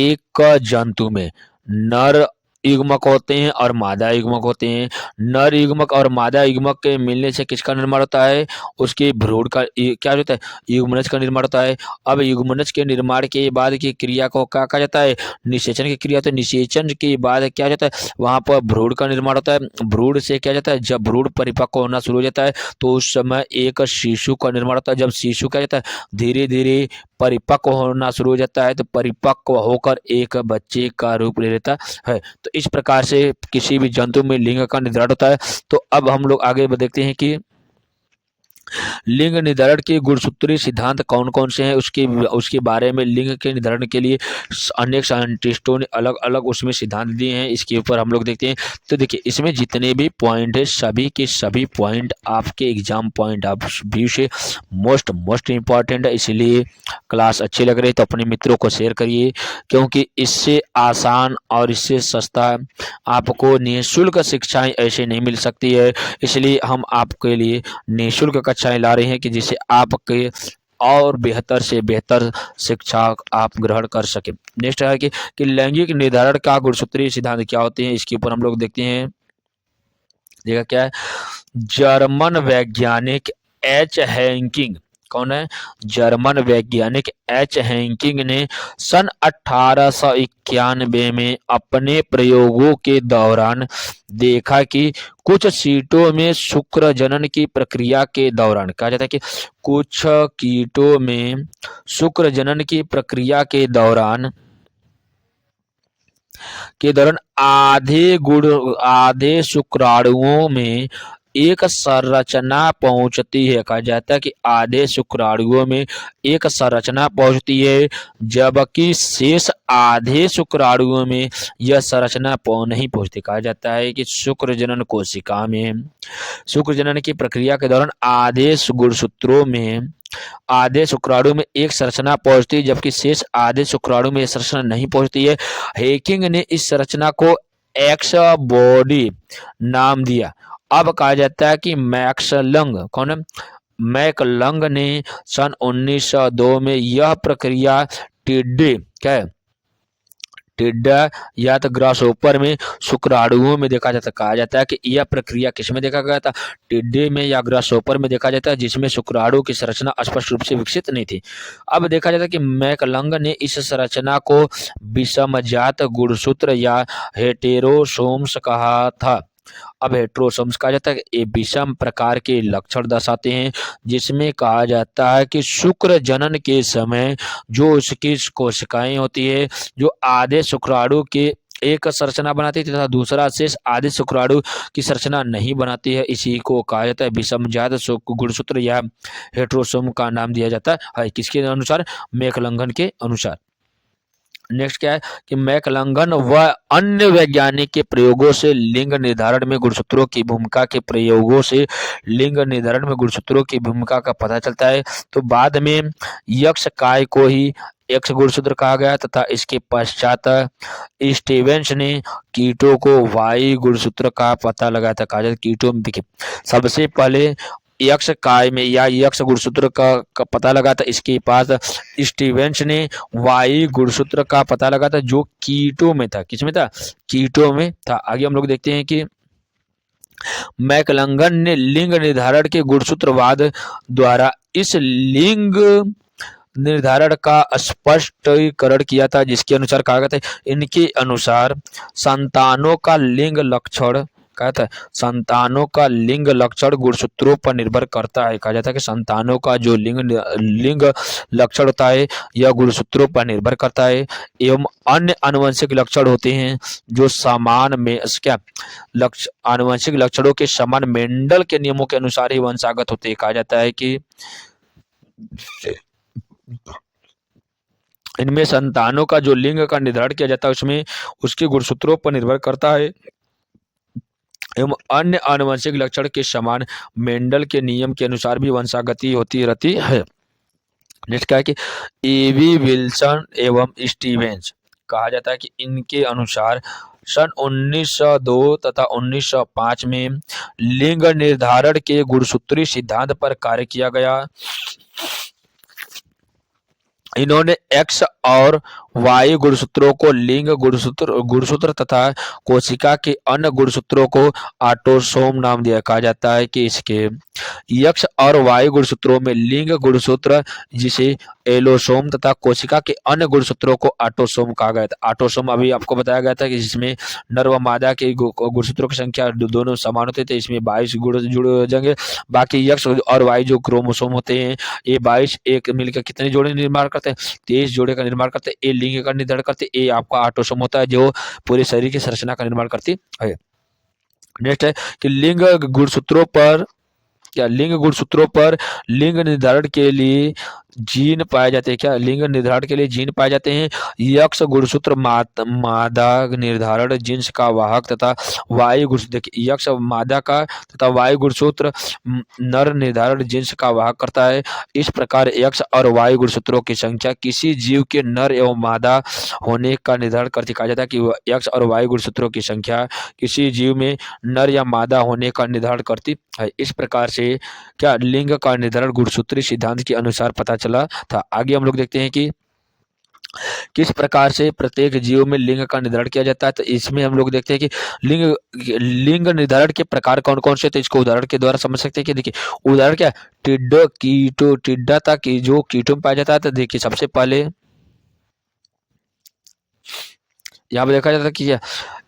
Speaker 1: एक जंतु में नर युग्मक होते हैं और मादा युग्मक होते हैं। नर युग्मक और मादा युग्मक के मिलने से किसका निर्माण होता है, उसके भ्रूण का क्या होता है, युग्मनज का निर्माण होता है। अब युग्मनज के निर्माण के बाद की क्रिया को क्या कहा जाता है, निषेचन की क्रिया। तो निषेचन के बाद क्या जाता है, वहां पर भ्रूण का निर्माण होता है। भ्रूण से क्या जाता है, जब भ्रूण परिपक्व होना शुरू हो जाता है तो उस समय एक शिशु का निर्माण होता है। जब शिशु क्या जाता है धीरे धीरे परिपक्व होना शुरू हो जाता है तो परिपक्व होकर एक बच्चे का रूप ले लेता है। तो इस प्रकार से किसी भी जंतु में लिंग का निर्धारण होता है। तो अब हम लोग आगे देखते हैं कि लिंग निर्धारण के गुणसूत्री सिद्धांत कौन कौन से हैं, उसके बारे में। लिंग के निर्धारण के लिए अनेक साइंटिस्टों ने अलग अलग उसमें सिद्धांत दिए हैं, इसके ऊपर हम लोग देखते हैं। तो देखिए इसमें जितने भी पॉइंट है सभी के सभी पॉइंट आपके एग्जाम पॉइंट ऑफ व्यू से मोस्ट इंपॉर्टेंट है। इसलिए क्लास अच्छी लग रही है तो अपने मित्रों को शेयर करिए, क्योंकि इससे आसान और इससे सस्ता आपको निःशुल्क शिक्षाएं ऐसे नहीं मिल सकती है। इसलिए हम आपके लिए निःशुल्क कक्षाएं ला रहे हैं कि जिससे आपके और बेहतर से बेहतर शिक्षा आप ग्रहण कर सके। नेक्स्ट है कि लैंगिक निर्धारण का गुणसूत्री सिद्धांत क्या होते हैं, इसके ऊपर हम लोग देखते हैं। देखा क्या है, जर्मन वैज्ञानिक एच हैंकिंग कौन है? जर्मन वैज्ञानिक एच हैंकिंग ने सन 1891 में अपने प्रयोगों के दौरान देखा कि कुछ कीटों में शुक्र जनन की प्रक्रिया के दौरान, कहा जाता है कि कुछ कीटों में शुक्र जनन की प्रक्रिया के दौरान आधे शुक्राणुओं में एक संरचना पहुंचती है। कहा जाता है कि आधे शुक्राणुओं में एक संरचना पहुंचती है, जबकि शेष आधे शुक्राणुओं में यह संरचना नहीं पहुंचती। कहा जाता है कि शुक्र जनन कोशिका में शुक्र जनन की प्रक्रिया के दौरान आधे शुक्राणु में एक संरचना पहुंचती है, जबकि शेष आधे शुक्राणु में यह संरचना नहीं पहुंचती है। हेकिंग ने इस संरचना को एक्स बॉडी नाम दिया। अब कहा जाता है कि मैकलंग ने सन 1902 में यह प्रक्रिया टिड्डा या तो ग्रासहोपर में शुक्राणुओं में देखा जाता। कहा जाता है कि यह प्रक्रिया किसमें देखा गया था? टिड्डे में या ग्रासहोपर में देखा जाता है, जिसमें शुक्राणु की संरचना स्पष्ट रूप से विकसित नहीं थी। अब देखा जाता है कि मैकलंग ने इस संरचना को विषमजात गुणसूत्र या हेटेरोसोम्स कहा था। अब हेटेरोसोम्स कहा जाता है कि ये विषम प्रकार के लक्षण दर्शाते हैं, जिसमें कहा जाता है कि शुक्र जनन के समय जो उसकी कोशिकाएं होती है, जो आधे शुक्राणु के एक संरचना बनाती है तथा दूसरा शेष आधे शुक्राणु की संरचना नहीं बनाती है, इसी को कहा जाता है विषमजात गुणसूत्र या हेटेरोसोम का नाम दिया जाता है। किसके अनुसार? मैकलंगन के अनुसार। नेक्स्ट क्या है कि मैकलंगन व अन्य वैज्ञानिक के प्रयोगों से लिंग निर्धारण में गुणसूत्रों की भूमिका का पता चलता है। तो बाद में यक्ष काय को ही एक्स गुणसूत्र कहा गया तथा इसके पश्चात स्टीवेंस ने कीटों को वाई गुणसूत्र का पता लगाया था। कहा जाता है कीटों में देखिए सबसे पहले यक्ष काय में या यक्ष गुणसूत्र का पता लगा था, इसके पास स्टीवेंस ने वाई गुणसूत्र का पता लगा था, जो कीटों में था। किसमें था? कीटों में था। आगे हम लोग देखते हैं कि मैकलंगन ने लिंग निर्धारण के गुणसूत्रवाद द्वारा इस लिंग निर्धारण का स्पष्टीकरण किया था, जिसके अनुसार कहा गया था इनके अनुसार संतानों का लिंग लक्षण गुणसूत्रों पर निर्भर करता है। कहा जाता है कि संतानों का जो लिंग लक्षण होता है यह गुणसूत्रों पर निर्भर करता है, एवं अन्य आनुवंशिक लक्षण होते हैं जो आनुवंशिक लक्षणों के समान मेंडल के नियमों के अनुसार ही वंशागत होते हैं। कहा जाता है कि इनमें संतानों का जो लिंग का निर्धारण किया जाता है उसमें उसके गुणसूत्रों पर निर्भर करता है एवं अन्य आनुवंशिक लक्षण के समान मेंडल के नियम के अनुसार भी वंशागति होती रहती है। नेक्स्ट क्या है कि एवी विल्सन एवं स्टीवेंस, कहा जाता है कि इनके अनुसार सन 1902 तथा 1905 में लिंग निर्धारण के गुणसूत्री सिद्धांत पर कार्य किया गया। इन्होंने एक्स और वाई गुणसूत्रों को लिंग गुणसूत्र तथा कोशिका के अन्य गुणसूत्रों को ऑटोसोम नाम दिया। कहा जाता है कि इसके एक्स और वाई गुणसूत्रों में लिंग गुणसूत्र जिसे एलोसोम तथा कोशिका के अन्य गुणसूत्रों को ऑटोसोम कहा गया था। ऑटोसोम अभी आपको बताया गया था कि जिसमें नर व मादा के गुणसूत्रों की संख्या दोनों समान होते थे, इसमें 22 गुण जुड़ जाएंगे। बाकी एक्स और वाई जो क्रोमोसोम होते हैं ये 22 एक मिलकर कितने जोड़े निर्माण करते हैं? 23 जोड़े का निर्माण करते हैं। ए लिंग का निर्धारण करते, ये आपका ऑटोसोम होता है जो पूरे शरीर की संरचना का निर्माण करती है। नेक्स्ट है कि लिंग गुणसूत्रों पर लिंग निर्धारण के लिए जीन पाए जाते हैं। लिंग निर्धारण के लिए जीन पाए जाते हैं। यक्ष गुणसूत्र मादा निर्धारण जीन्स का वाहक तथा वायु गुणसूत्र, देखिए यक्ष मादा का तथा वायु गुणसूत्र नर निर्धारण जीन्स का वाहक करता है। इस प्रकार यक्ष और वायु गुणसूत्रों की संख्या किसी जीव के नर एवं मादा होने का निर्धारण करती। कहा जाता है कि यक्ष और वायु गुणसूत्रों की संख्या किसी जीव में नर या मादा होने का निर्धारण करती है। इस प्रकार से लिंग का निर्धारण गुणसूत्री सिद्धांत के अनुसार पता चला था। आगे हम लोग देखते हैं कि किस प्रकार से प्रत्येक जीव में लिंग का निर्धारण किया जाता है? तो इसमें हम लोग देखते हैं कि लिंग लिंग निर्धारण के प्रकार कौन कौन से, तो इसको उदाहरण के द्वारा समझ सकते हैं कि देखिए उदाहरण क्या है, टिड्डो कीटो टिड्डा था कि जो कीटों में पाया जाता है। तो देखिए सबसे पहले यहाँ पे देखा जाता है कि क्या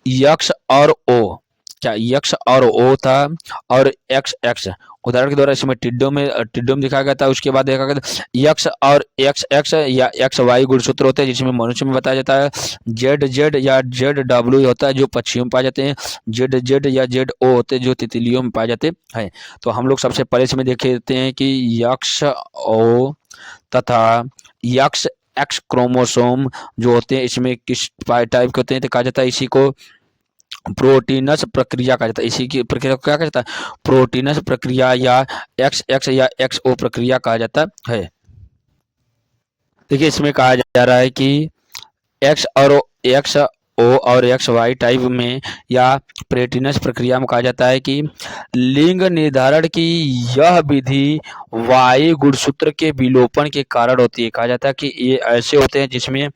Speaker 1: यक्ष और ओ, क्या यक्ष और ओ था, और एक्स एक्स उदाहरण के द्वारा इसमें टिड्डो में दिखाया गया था। उसके बाद देखा गया था यक्ष और एक्स एक्स या एक्स वाई गुणसूत्र होते हैं जिसमें मनुष्य में बताया जाता है। जेड जेड या जेड डब्ल्यू होता है जो पक्षियों में पाए जाते हैं। जेड जेड या जेड ओ होते हैं जो तितलियों में पाए जाते हैं। तो हम लोग सबसे पहले इसमें देख हैं कि यक्ष ओ तथा यक्ष एक्स क्रोमोसोम जो होते हैं इसमें किस टाइप के होते हैं, तो कहा जाता है इसी को प्रोटीनस प्रक्रिया कहा जाता है। इसी की प्रक्रिया को क्या कहा जाता है, प्रोटीनस प्रक्रिया या एक्स एक्स या एक्स ओ प्रक्रिया कहा जाता है। देखिए इसमें कहा जा रहा है कि एक्स ओ और एक्स वाई टाइप में या प्रोटीनस प्रक्रिया में कहा जाता है कि लिंग निर्धारण की यह विधि वाई गुणसूत्र के विलोपन के कारण होती है। कहा जाता है कि ये ऐसे होते हैं जिसमें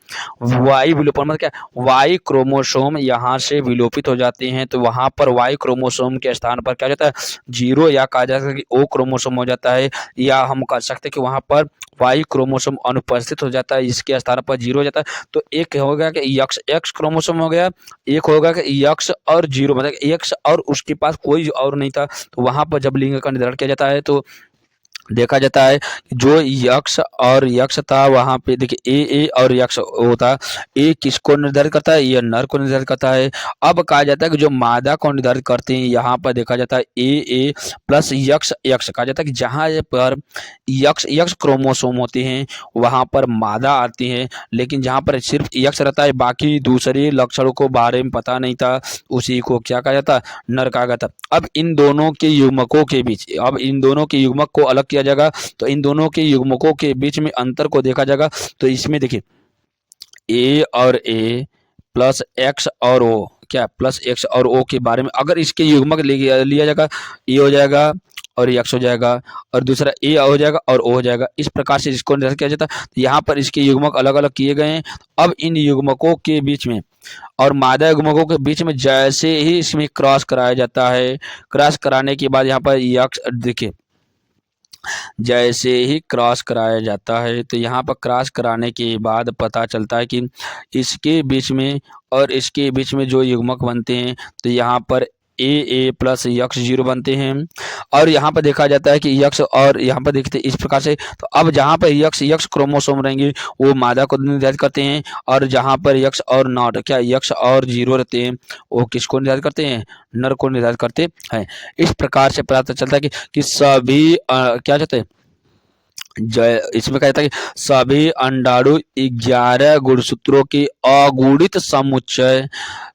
Speaker 1: वाई विलोपन मतलब क्या, वाई क्रोमोसोम यहाँ से विलोपित हो जाते हैं तो वहाँ पर वाई क्रोमोसोम के स्थान पर क्या जाता है, जीरो, या कहा जाता है कि ओ क्रोमोसोम हो जाता है, या हम कह सकते हैं कि वहाँ पर वाई क्रोमोसोम अनुपस्थित हो जाता है, इसके स्थान पर जीरो हो जाता है। तो एक हो गया कि यक्स एक्स क्रोमोसोम हो गया, एक होगा कि यक्स और जीरो मतलब एक्स और उसके पास कोई और नहीं था। तो वहां पर जब लिंग का निर्धारण किया जाता है तो देखा जाता है जो यक्ष और यक्ष था वहां पे देखिए ए और यक्ष होता, ए किसको निर्धारित करता है, यह नर को निर्धारित करता है। अब कहा जाता है कि जो मादा को निर्धारित करते हैं यहाँ पर देखा जाता है ए प्लस यक्ष यक्ष, कहा जाता है कि जहाँ पर यक्ष यक्ष क्रोमोसोम होते हैं वहां पर मादा आती है, लेकिन जहाँ पर सिर्फ यक्ष रहता है बाकी दूसरे लक्षणों को बारे में पता नहीं था, उसी को क्या कहा जाता, नर कहा जाता। अब इन दोनों के युग्मकों के बीच, अब इन दोनों के युग्मक को अलग किया जाएगा, तो इन दोनों के युग्मकों के बीच में अंतर को देखा जाएगा। तो इसमें देखिए ए प्लस एक्स और ओ, क्या प्लस एक्स और ओ के बारे में अगर इसके युग्मक लिया जाएगा, ए हो जाएगा और एक्स हो जाएगा, और दूसरा ए हो जाएगा और ओ हो जाएगा। इस प्रकार से इसको निर्धारित किया जाता है। तो यहाँ पर इसके युग्मक अलग अलग किए गए हैं। अब इन युग्मकों के बीच में और मादा युग्मकों के बीच में जैसे ही इसमें क्रॉस कराया जाता है, क्रॉस कराने के बाद यहाँ पर यक्ष देखिए जैसे ही क्रॉस कराया जाता है तो यहाँ पर क्रॉस कराने के बाद पता चलता है कि इसके बीच में और इसके बीच में जो युग्मक बनते हैं तो यहाँ पर ए प्लस यक्स जीरो बनते हैं। और यहाँ पर देखा जाता है कि यक्स और यहाँ पर देखते हैं इस प्रकार से। तो अब जहाँ पर यक्स यक्स क्रोमोसोम रहेंगे वो मादा को निर्धारित करते हैं, और जहाँ पर यक्स और नॉट क्या यक्स और जीरो रहते हैं वो किसको निर्धारित करते हैं, नर को निर्धारित करते हैं। इस प्रकार से पता चलता है कि सभी क्या चाहते हैं, इसमें कहा जाता है कि सभी अंडाणु 11 गुणसूत्रों के अगुणित समुच्चय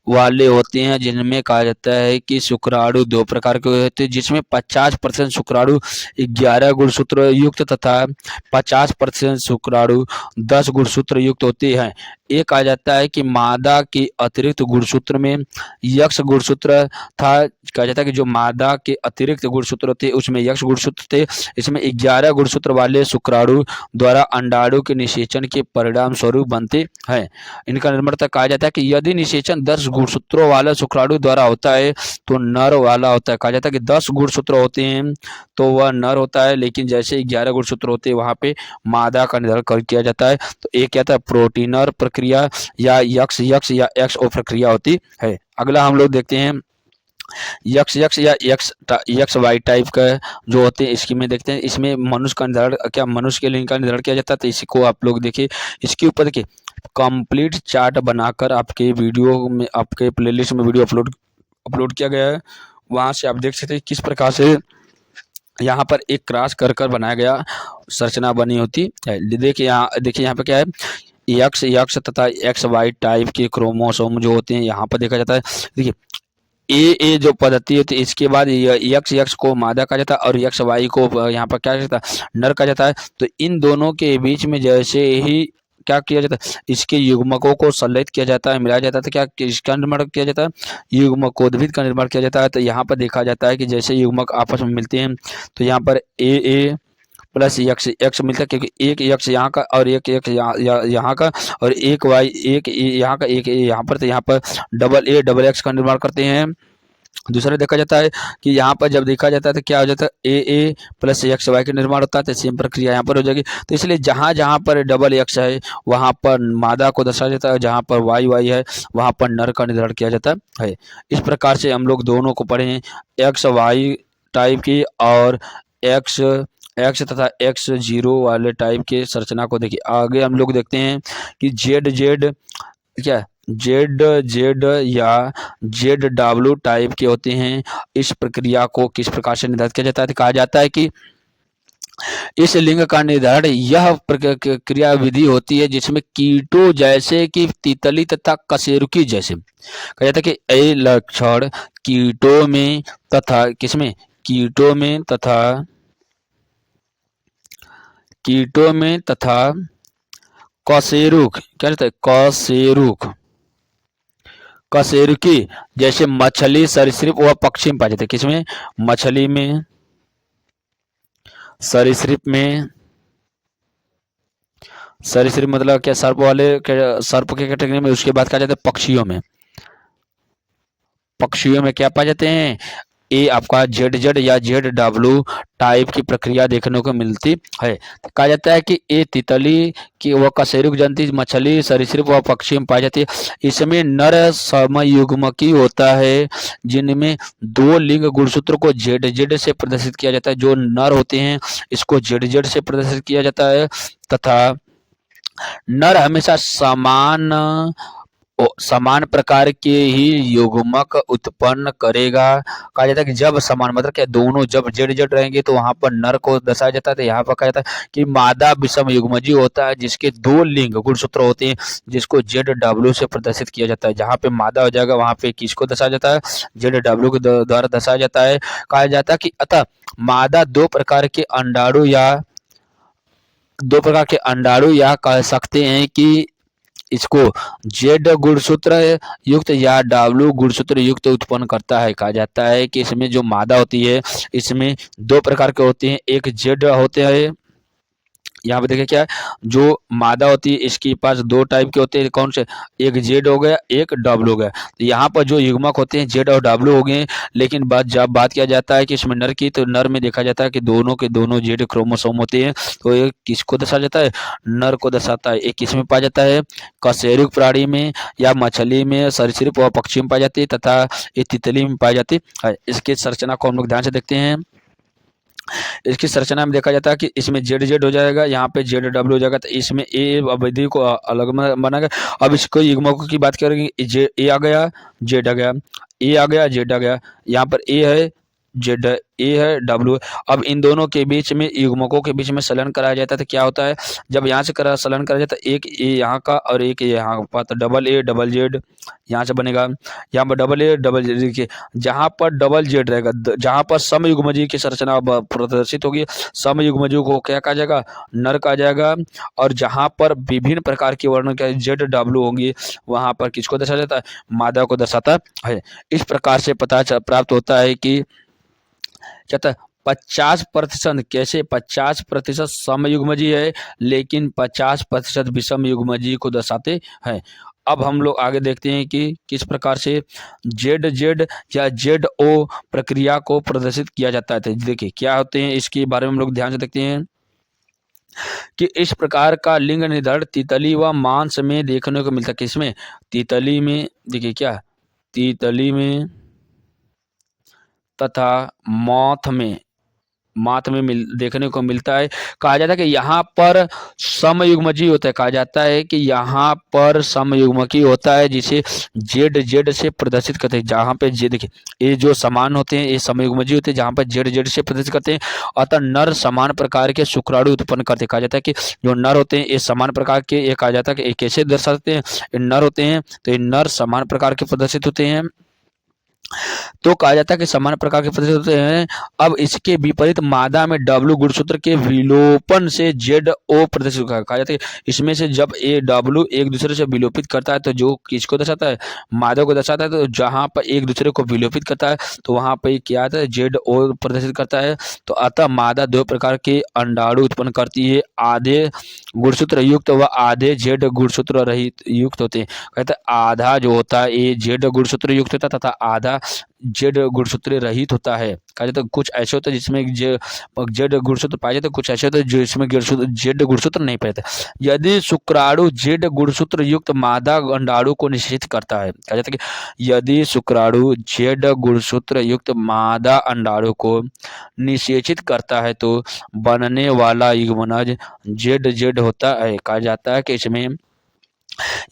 Speaker 1: वाले होते हैं, जिनमें कहा जाता है कि शुक्राणु दो प्रकार के होते हैं, जिसमें 50% शुक्राणु 11 गुणसूत्र युक्त तथा 50% शुक्राणु 10 गुणसूत्र युक्त होते हैं। ये कहा जाता है कि मादा के अतिरिक्त गुणसूत्र में यक्ष गुणसूत्र था, कहा जाता है कि जो मादा के अतिरिक्त गुणसूत्र थे उसमें यक्ष गुणसूत्र थे। इसमें 11 गुणसूत्र वाले शुक्राणु द्वारा अंडाणु के निषेचन के परिणाम स्वरूप बनते हैं। इनका निर्माण कहा जाता है कि यदि निषेचन 10 गुणसूत्रों वाला शुक्राणु द्वारा होता है तो नर वाला होता है। कहा जाता है कि 10 गुणसूत्र होते हैं तो वह नर होता है, लेकिन जैसे 11 गुणसूत्र होते हैं वहां पे मादा का निर्धारण किया जाता है। तो एक क्या था, प्रोटीनर प्रक्रिया या यक्ष यक्ष या एक्स ओ प्रक्रिया होती है। अगला हम लोग देखते हैं यक्ष यक्ष या यक्ष वाई टाइप का जो होते हैं, इसकी में देखते हैं। इसमें मनुष्य का निर्धारण क्या, मनुष्य के लिंग का निर्धारण किया जाता है। तो इसी को आप लोग देखिए, इसके ऊपर देखिए कंप्लीट चार्ट बनाकर आपके वीडियो में, आपके प्लेलिस्ट में वीडियो अपलोड किया गया है। वहां से आप देख सकते हैं किस प्रकार से यहाँ पर एक क्रॉस कर बनाया गया संरचना बनी होती है। देखिए यहाँ पे क्या है, यक्ष यक्ष तथा एक्स वाई टाइप के क्रोमोसोम जो होते हैं यहाँ पर देखा जाता है। देखिए ए जो पद्धति होती है इसके बाद यक्ष यक्ष को मादा कहा जाता है और यक्ष वाई को यहाँ पर क्या कहता है, नर कहा जाता है। तो इन दोनों के बीच में जैसे ही क्या किया जाता है, इसके युग्मकों को संलयित किया जाता है, मिलाया जाता है, तो क्या इसका निर्माण किया जाता है, युग्मकोद्भिद का निर्माण किया जाता है। तो यहाँ पर देखा जाता है कि जैसे युग्मक आपस में मिलते हैं तो यहाँ पर ए प्लस एक्स मिलता है, क्योंकि एक एक्स यहाँ का और एक एक्स यहाँ का और एक वाई एक यहाँ का एक यहाँ पर, तो यहाँ पर डबल ए डबल एक्स का निर्माण करते हैं। दूसरा देखा जाता है कि यहाँ पर जब देखा जाता है तो क्या हो जाता है, ए प्लस एक्स वाई का निर्माण होता है, तो सेम प्रक्रिया यहाँ पर हो जाएगी। तो इसलिए जहाँ जहाँ पर डबल एक्स है वहाँ पर मादा को दर्शाया जाता है, जहाँ पर वाई है वहाँ पर नर का निर्धारण किया जाता है। इस प्रकार से हम लोग दोनों को पढ़े हैं, एक्स वाई टाइप की और एक्स एक्स तथा एक्स जीरो वाले टाइप के संरचना को देखिए। आगे हम लोग देखते हैं कि जेड जेड क्या जेड जेड या जेड डब्ल्यू टाइप के होते हैं। इस प्रक्रिया को किस प्रकार से निर्धारित किया जाता है, तो कहा जाता है कि इस लिंग का निर्धारण यह क्रिया विधि होती है जिसमें कीटों जैसे कि तितली तथा कशेरुकी जैसे, कहा जाता है कि ए लक्षण कीटों में तथा किसमें, कीटों में तथा कशेरुक, क्या कहते हैं, कशेरुकी जैसे मछली सरीसृप व पक्षी में पाए जाते हैं। किसमें, मछली में, सरीसृप मतलब क्या, सर्प वाले सर्प के कैटेगरी में। उसके बाद कहा जाता है पक्षियों में क्या पाए जाते हैं, ये आपका जेड जेड या जेड डब्ल्यू टाइप की प्रक्रिया देखने को मिलती है। कहा जाता है कि ये तितली की वह कशेरुक जंतु मछली सरीसृप व पक्षी में पाई जाती है। इसमें नर समयुग्मकी होता है जिनमें दो लिंग गुणसूत्र को जेड जेड से प्रदर्शित किया जाता है। जो नर होते हैं इसको जेड जेड से प्रदर्शित किया जाता है तथा नर हमेशा समान प्रकार के ही युग्मक उत्पन्न करेगा। कहा जाता है कि जब समान मतलब क्या, दोनों जब जेड जेड रहेंगे तो वहां पर नर को दर्शाया जाता है। तो यहाँ पर कहा जाता है कि मादा विषम युग्मजी होता है जिसके दो लिंग गुणसूत्र होते हैं जिसको जेड डब्ल्यू से प्रदर्शित किया जाता है। जहाँ पे मादा हो जाएगा वहां पे किसको दर्शाया जाता है, जेड डब्ल्यू के द्वारा दर्शाया जाता है। कहा जाता है कि अतः मादा दो प्रकार के अंडाणु या कह सकते हैं कि इसको जेड गुणसूत्र युक्त या डब्ल्यू गुणसूत्र युक्त उत्पन्न करता है। कहा जाता है कि इसमें जो मादा होती है इसमें दो प्रकार के होते हैं, एक जेड होते हैं, यहाँ पे देखिए क्या है, जो मादा होती है इसके पास दो टाइप के होते हैं, कौन से, एक जेड हो गया एक डब्ल्यू हो गया। तो यहाँ पर जो युग्मक होते हैं जेड और डब्ल्यू हो गए, लेकिन जब बात किया जाता है कि इसमें नर की, तो नर में देखा जाता है कि दोनों के दोनों जेड क्रोमोसोम होते हैं। तो ये किसको दर्शाया जाता है, नर को दर्शाता है। एक किसमें पाया जाता है, कशेरुक प्राणी में या मछली में, सरीसृप व पक्षी में पाई जाती है तथा ये तितली में पाई जाती है। इसकी संरचना को हम लोग ध्यान से देखते हैं। इसकी संरचना में देखा जाता है कि इसमें जेड जेड हो जाएगा, यहाँ पे जेड डब्ल्यू हो जाएगा, तो इसमें ए अवधि को अलग बना गया। अब इसको युग्मकों की बात करेंगे, ए आ गया जेड आ गया, ए आ गया जेड आ गया, यहाँ पर ए है जेड ए है डब्ल्यू। अब इन दोनों के बीच में युग्मकों के बीच में संलयन कराया जाता है। तो क्या होता है, जब यहाँ से संलयन कराया जाता है, एक ए यहाँ का और एक यहाँ पर, तो डबल ए डबल जेड यहाँ से बनेगा। यहाँ पर डबल ए डबल जेड, देखिए जहाँ पर डबल जेड रहेगा, जहाँ पर समयुग्मजी की संरचना प्रदर्शित होगी, समयुग्मजी को क्या कहा जाएगा, नर कहा जाएगा। और जहाँ पर विभिन्न प्रकार के वर्ण के जेड डब्ल्यू होंगे वहाँ पर किसको दर्शाया जाता है, मादा को दर्शाता है। इस प्रकार से पता प्राप्त होता है कि क्या 50% कैसे, 50% समयुग्मजी है लेकिन 50% विषम युग्मजी को दर्शाते हैं। अब हम लोग आगे देखते हैं कि किस प्रकार से जेड जेड या जेड ओ प्रक्रिया को प्रदर्शित किया जाता है। देखिए क्या होते हैं, इसके बारे में हम लोग ध्यान से देखते हैं कि इस प्रकार का लिंग निर्धारण तितली व मांस में देखने को मिलता है। किसमें, तितली में, देखिए क्या, तितली में तथा माथ में देखने को मिलता है। कहा जाता है कि यहाँ पर समयुग्मजी होता है, कहा जाता है कि यहाँ पर समयुग्मकी होता है जिसे जेड जेड से प्रदर्शित करते हैं। जहाँ पे जे देखिए ये जो समान होते हैं ये समयुग्मजी होते हैं, जहाँ पर जेड जेड से प्रदर्शित करते हैं। अतः नर समान प्रकार के शुक्राणु उत्पन्न करते हैं। कहा जाता है कि जो नर होते हैं ये समान प्रकार के, ये कहा जाता है कि ये कैसे दर्शाते हैं, ये नर होते हैं तो ये नर समान प्रकार के प्रदर्शित होते हैं। तो कहा जाता है कि समान प्रकार के प्रदर्शित होते हैं। अब इसके विपरीत मादा में डब्ल्यू गुणसूत्र के विलोपन से जेड ओ प्रदर्शित कहा जाता है। इसमें से जब ए डब्ल्यू एक दूसरे से विलोपित करता है तो जो किसको दर्शाता है, मादा को दर्शाता है। तो जहां पर एक दूसरे को विलोपित करता है तो वहां पर क्या आता है, जेड ओ प्रदर्शित करता है। तो अतः मादा दो प्रकार के अंडाणु उत्पन्न करती है, आधे गुणसूत्र युक्त व आधे जेड गुणसूत्र रहित युक्त होते हैं। कहते हैं आधा जो होता है ये जेड गुणसूत्र युक्त होता है तथा आधा जेड गुणसूत्र रहित होता है। कहा जाता है कुछ ऐसे होते हैं जिसमें जेड गुणसूत्र पाए जाते हैं, कुछ ऐसे होते हैं जो इसमें जेड गुणसूत्र नहीं पाए जाते। यदि शुक्राणु जेड गुणसूत्र युक्त मादा अंडाणु को निषेचित करता है, कहा जाता है कि यदि शुक्राणु जेड गुणसूत्र युक्त मादा अंडाणु को निषेचित करता है तो बनने वाला युग्मनज जेड जेड होता है। कहा जाता है कि इसमें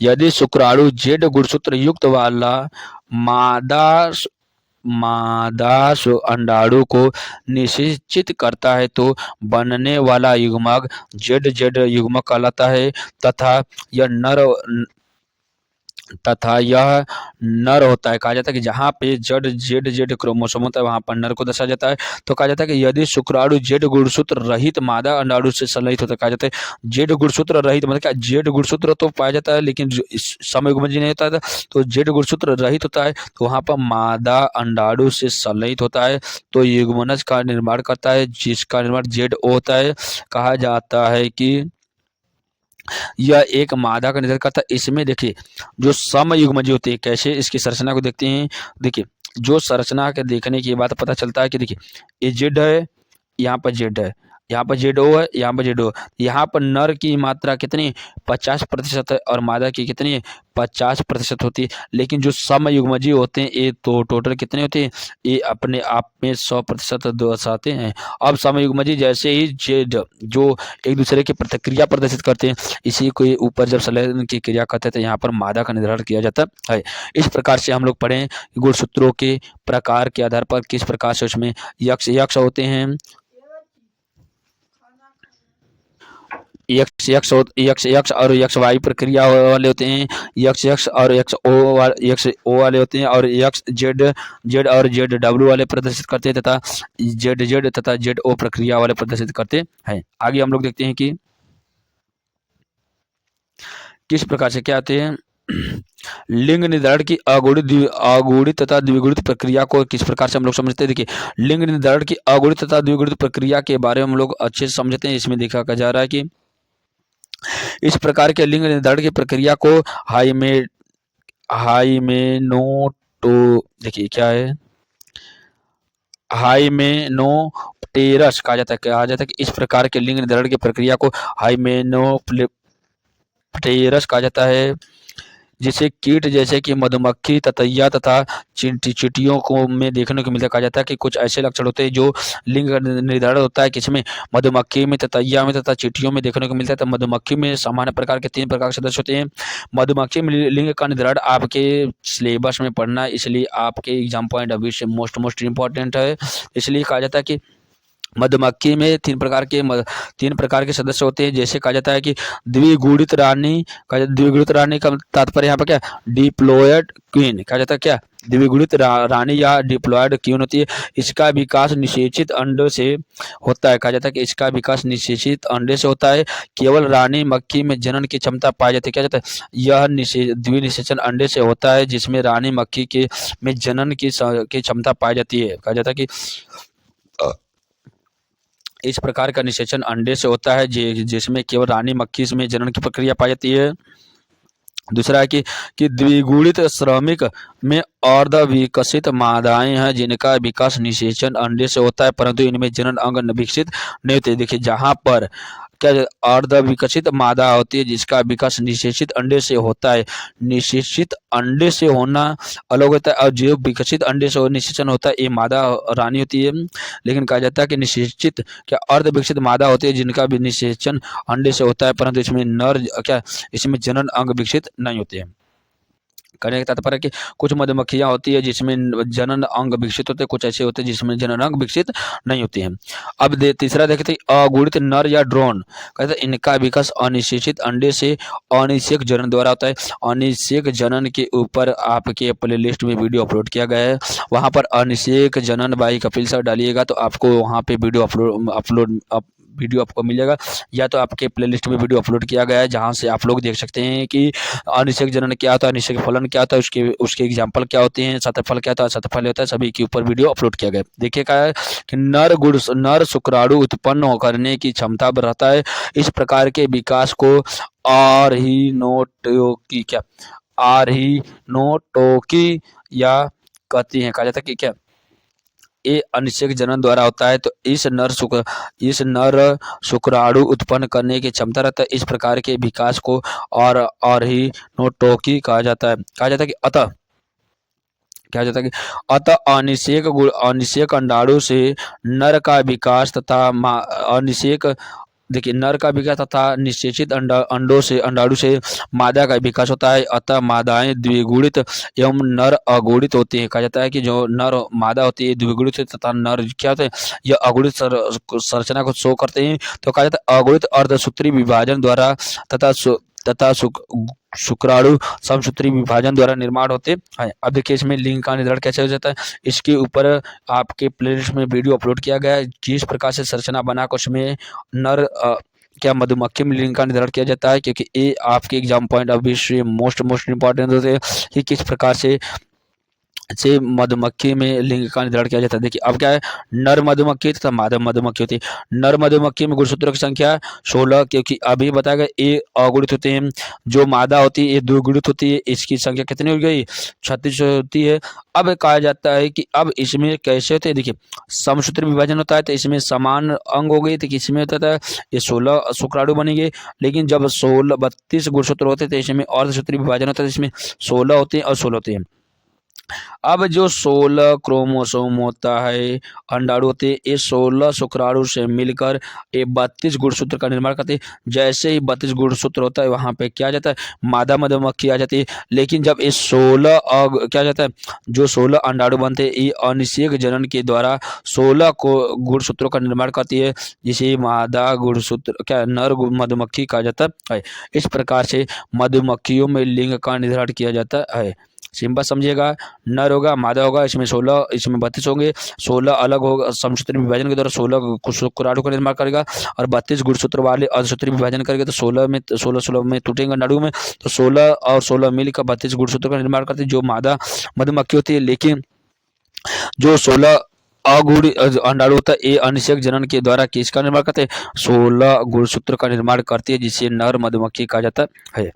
Speaker 1: यदि शुक्राणु जेड गुणसूत्र युक्त वाला मादा अंडाणु को निषेचित करता है तो बनने वाला युग्मक जेड जेड युग्मक कहलाता है तथा यह नर होता है। कहा जाता है कि जहाँ पे जेड जेड जेड क्रोमोसोम होता है वहां पर नर को दर्शाया जाता है। तो कहा जाता है कि यदि शुक्राणु जेड गुणसूत्र रहित मादा अंडाणु से संलयित होता है, कहा जाता है जेड गुणसूत्र रहित मतलब क्या, जेड गुणसूत्र तो पाया जाता है लेकिन समयुग्मजी नहीं होता था, तो जेड गुणसूत्र रहित होता है तो वहां पर मादा अंडाणु से संलयित होता है तो युग्मनज का निर्माण करता है जिसका निर्माण जेड ओ होता है। कहा जाता है कि यह एक मादा का निर्धारण करता है। इसमें देखिए जो समयुग्मजी होती है, कैसे इसकी संरचना को देखते हैं। देखिए जो संरचना के देखने की बात पता चलता है कि देखिए ये जेड है, यहाँ पर जेड है, यहाँ पर जेड ओ है, यहाँ पर जेड ओ, यहाँ पर नर की मात्रा कितनी 50% है और मादा की कितनी है 50% होती है। लेकिन जो समयुग्मजी होते हैं ये तो टोटल कितने होते हैं, ये अपने आप में 100% दर्शाते हैं। अब समयुग्मजी जैसे ही जेड जो एक दूसरे की प्रतिक्रिया प्रदर्शित करते हैं, इसी को ऊपर जब संलयन की क्रिया करते हैं तो यहाँ पर मादा का निर्धारण किया जाता है। इस प्रकार से हम लोग पढ़ें गुणसूत्रों के प्रकार के आधार पर किस प्रकार से उसमें यक्ष यक्ष होते हैं, यक्ष और यक्ष वाई प्रक्रिया वाले होते हैं, यक्ष और यक्ष ओ वाले होते हैं और यक्ष जेड जेड और जेड डब्ल्यू वाले प्रदर्शित करते हैं तथा जेड जेड तथा जेड ओ प्रक्रिया वाले प्रदर्शित करते हैं। आगे हम लोग देखते हैं कि किस प्रकार से क्या आते हैं। लिंग निर्धारण की अगुणित तथा द्विगुणित प्रक्रिया को किस प्रकार से हम लोग समझते हैं। देखिए लिंग निर्धारण की अगुणित तथा द्विगुणित प्रक्रिया के बारे में हम लोग अच्छे से समझते हैं। इसमें देखा जा रहा है कि इस प्रकार के लिंग निर्धारण की प्रक्रिया को हाइमेनोटो देखिए क्या है, हाइमेनोप्टेरस कहा जाता है कि इस प्रकार के लिंग निर्धारण की प्रक्रिया को हाइमेनोप्टेरस कहा जाता है, जिसे कीट जैसे कि मधुमक्खी ततैया तथा चींटियों को में देखने को मिलता है। कहा जाता है कि कुछ ऐसे लक्षण होते हैं जो लिंग निर्धारण होता है किसमें, मधुमक्खी में, ततैया में तथा चींटियों में देखने को मिलता है। तो मधुमक्खी में सामान्य प्रकार के 3 प्रकार के सदस्य होते हैं। मधुमक्खी में लिंग का निर्धारण आपके सिलेबस में पढ़ना है, इसलिए आपके एग्जाम पॉइंट ऑफ व्यू से मोस्ट इंपॉर्टेंट है। इसलिए कहा जाता है कि मधुमक्खी में 3 प्रकार के सदस्य होते हैं। जैसे कहा जाता है कि द्विगुणित रानी का तात्पर्य यहाँ पर क्या, डिप्लॉयड क्वीन कहा जाता है। क्या द्विगुणित रानी या डिप्लॉयड क्वीन होती है। इसका विकास निषेचित अंडे से होता है। कहा जाता है कि इसका विकास निषेचित अंडे से होता है। केवल रानी मक्खी में जनन की क्षमता पाई जाती है। क्या जाता है, यह द्विनिषेचन अंडे से होता है जिसमें रानी मक्खी के में जनन की क्षमता पाई जाती है। कहा जाता है कि इस प्रकार का निषेचन अंडे से होता है जिसमें केवल रानी मक्खी में जनन की प्रक्रिया पाई जाती है। दूसरा है कि द्विगुणित श्रमिक में अर्ध विकसित मादाएं हैं जिनका विकास निषेचन अंडे से होता है परंतु इनमें जनन अंग विकसित नहीं होते। देखिए जहां पर क्या अर्ध विकसित मादा होती है जिसका विकास निषेचित अंडे से होता है। निषेचित अंडे से होना अलग होता है और जो विकसित अंडे से निषेचन होता है ये मादा रानी होती है। लेकिन कहा जाता है कि निषेचित क्या अर्ध विकसित मादा होती है जिनका भी निषेचन अंडे से होता है परंतु इसमें इसमें जनन अंग विकसित नहीं होते हैं। कहने का तात्पर्य है कि कुछ मधुमक्खियां होती है जिसमें जनन अंग विकसित होते हैं, कुछ ऐसे होते हैं जिसमें जनन अंग विकसित नहीं होती हैं। अब तीसरा देखते हैं अगुणित नर या ड्रोन। कहते हैं इनका विकास अनिषेचित अंडे से अनिषेक जनन द्वारा होता है। अनिषेक जनन के ऊपर आपके प्लेलिस्ट में वीडियो अपलोड किया गया है, वहां पर अनिषेक जनन बाई कपिल सर डालिएगा तो आपको वहां पे वीडियो आपको मिल जाएगा, या तो आपके प्लेलिस्ट में वीडियो अपलोड किया गया है जहां से आप लोग देख सकते हैं कि अनिषेक जनन क्या होता है, अनिषेक फलन क्या होता है, उसके एग्जाम्पल क्या होते हैं, सतफल क्या होता है, सतफल होता है, सभी के ऊपर वीडियो अपलोड किया गया है। देखिए क्या है कि नर शुक्राणु उत्पन्न करने की क्षमता बढ़ाता है। इस प्रकार के विकास को आर्हिनोटोकी या कहती हैं, कहा जाता है कि क्या ये अनिषेक जनन द्वारा होता है। तो इस नर शुक्राणु उत्पन्न करने की क्षमता रहता है। इस प्रकार के विकास को और ही नोटोकी कहा जाता है। अतः अनिषेक अंडाणु से नर का विकास तथा नर का विकास तथा निषेचित अंडाणु से मादा का विकास होता है। अतः मादाएं द्विगुणित एवं नर अगुणित होते हैं। कहा जाता है कि जो नर मादा होती है द्विगुणित तथा नर क्या होते हैं, यह अगुणित संरचना को शो करते हैं। तो कहा जाता है अगुणित अर्धसूत्री विभाजन द्वारा तथा शुक्राणु समसूत्री विभाजन द्वारा निर्माण होते हैं। अब देखिए इसमें लिंग का निर्धारण कैसे हो जाता है, इसके ऊपर आपके प्लेलिस्ट में वीडियो अपलोड किया गया है। जिस प्रकार से संरचना बनाकर उसमें नर क्या मधुमक्खी में लिंग का निर्धारण किया जाता है, क्योंकि ये आपके एग्जाम पॉइंट ऑफ व्यू से मोस्ट इंपॉर्टेंट होते हैं कि किस प्रकार से मधुमक्खी में लिंग का निर्धारण किया जाता है। देखिए अब क्या है, नर मधुमक्खी तथा मादा मधुमक्खी होती है। नर मधुमक्खी में गुणसूत्रों की संख्या 16, क्योंकि अभी बताया गया ये अगुणित होते हैं। जो मादा होती है ये द्विगुणित होती है, इसकी संख्या कितनी हो गई, 36 होती है। अब कहा जाता है कि अब इसमें कैसे होते हैं, देखिए समसूत्री विभाजन होता है तो इसमें समान अंग हो गए, तो इसमें होता है ये 16 शुक्राणु बनेंगे। लेकिन जब 32 गुणसूत्र होते हैं तो इसमें अर्धसूत्री विभाजन होता है, इसमें 16 होते हैं और 16 होते हैं। अब जो 16 क्रोमोसोम होता है, अंडाणु होते हैं, ये 16 शुक्राणु से मिलकर ये 32 गुणसूत्र का निर्माण करते हैं। जैसे ही 32 गुणसूत्र होता है वहां पे क्या जाता है, मादा मधुमक्खी आ जाती है। लेकिन जब ये 16 क्या जाता है, जो 16 अंडाणु बनते हैं ये अनिषेक जनन के द्वारा 16 को गुणसूत्रों का निर्माण करती है, जिसे मादा गुणसूत्र क्या नर मधुमक्खी कहा जाता है। इस प्रकार से मधुमक्खियों में लिंग का निर्धारण किया जाता है। सिंपल समझिएगा, नर होगा मादा होगा, इसमें 16 इसमें 32 होंगे, 16 अलग होगा समसूत्री विभाजन के द्वारा 16 शुक्राणु का निर्माण करेगा, और 32 गुणसूत्र वाले अर्धसूत्री विभाजन करेगा तो 16 में टूटेंगे अंडाणु में, तो 16 और 16 मिलकर 32 गुणसूत्र का निर्माण करते हैं जो मादा मधुमक्खी होती है। लेकिन जो 16 अगुणी अंडाणु होता है ये अनिषेक जनन के द्वारा किसका निर्माण करते हैं, 16 गुणसूत्र का निर्माण करती है, जिसे नर मधुमक्खी कहा जाता है।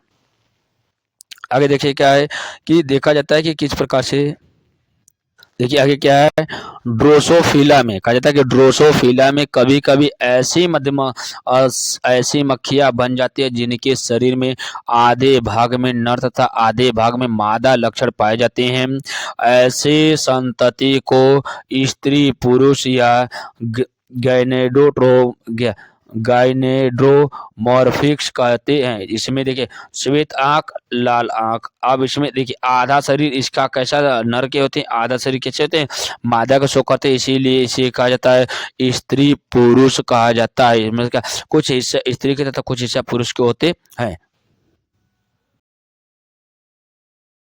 Speaker 1: आगे देखिए क्या है कि देखा जाता है कि किस प्रकार से, देखिए आगे क्या है, ड्रोसोफिला में कहा जाता है कि ड्रोसोफिला में कभी कभी ऐसी मक्खियां बन जाती है जिनके शरीर में आधे भाग में नर तथा आधे भाग में मादा लक्षण पाए जाते हैं। ऐसे संतति को स्त्री पुरुष या गाइनेड्रोमॉर्फिक्स कहते हैं। इसमें देखिए श्वेत आंख लाल आंख। अब इसमें देखिए आधा शरीर इसका कैसा नर के होते हैं, आधा शरीर कैसे होते हैं, मादा का शो करते हैं, इसीलिए इसे कहा जाता है स्त्री पुरुष कहा जाता है। मतलब क्या कुछ हिस्सा स्त्री के तथा कुछ हिस्सा पुरुष के होते हैं।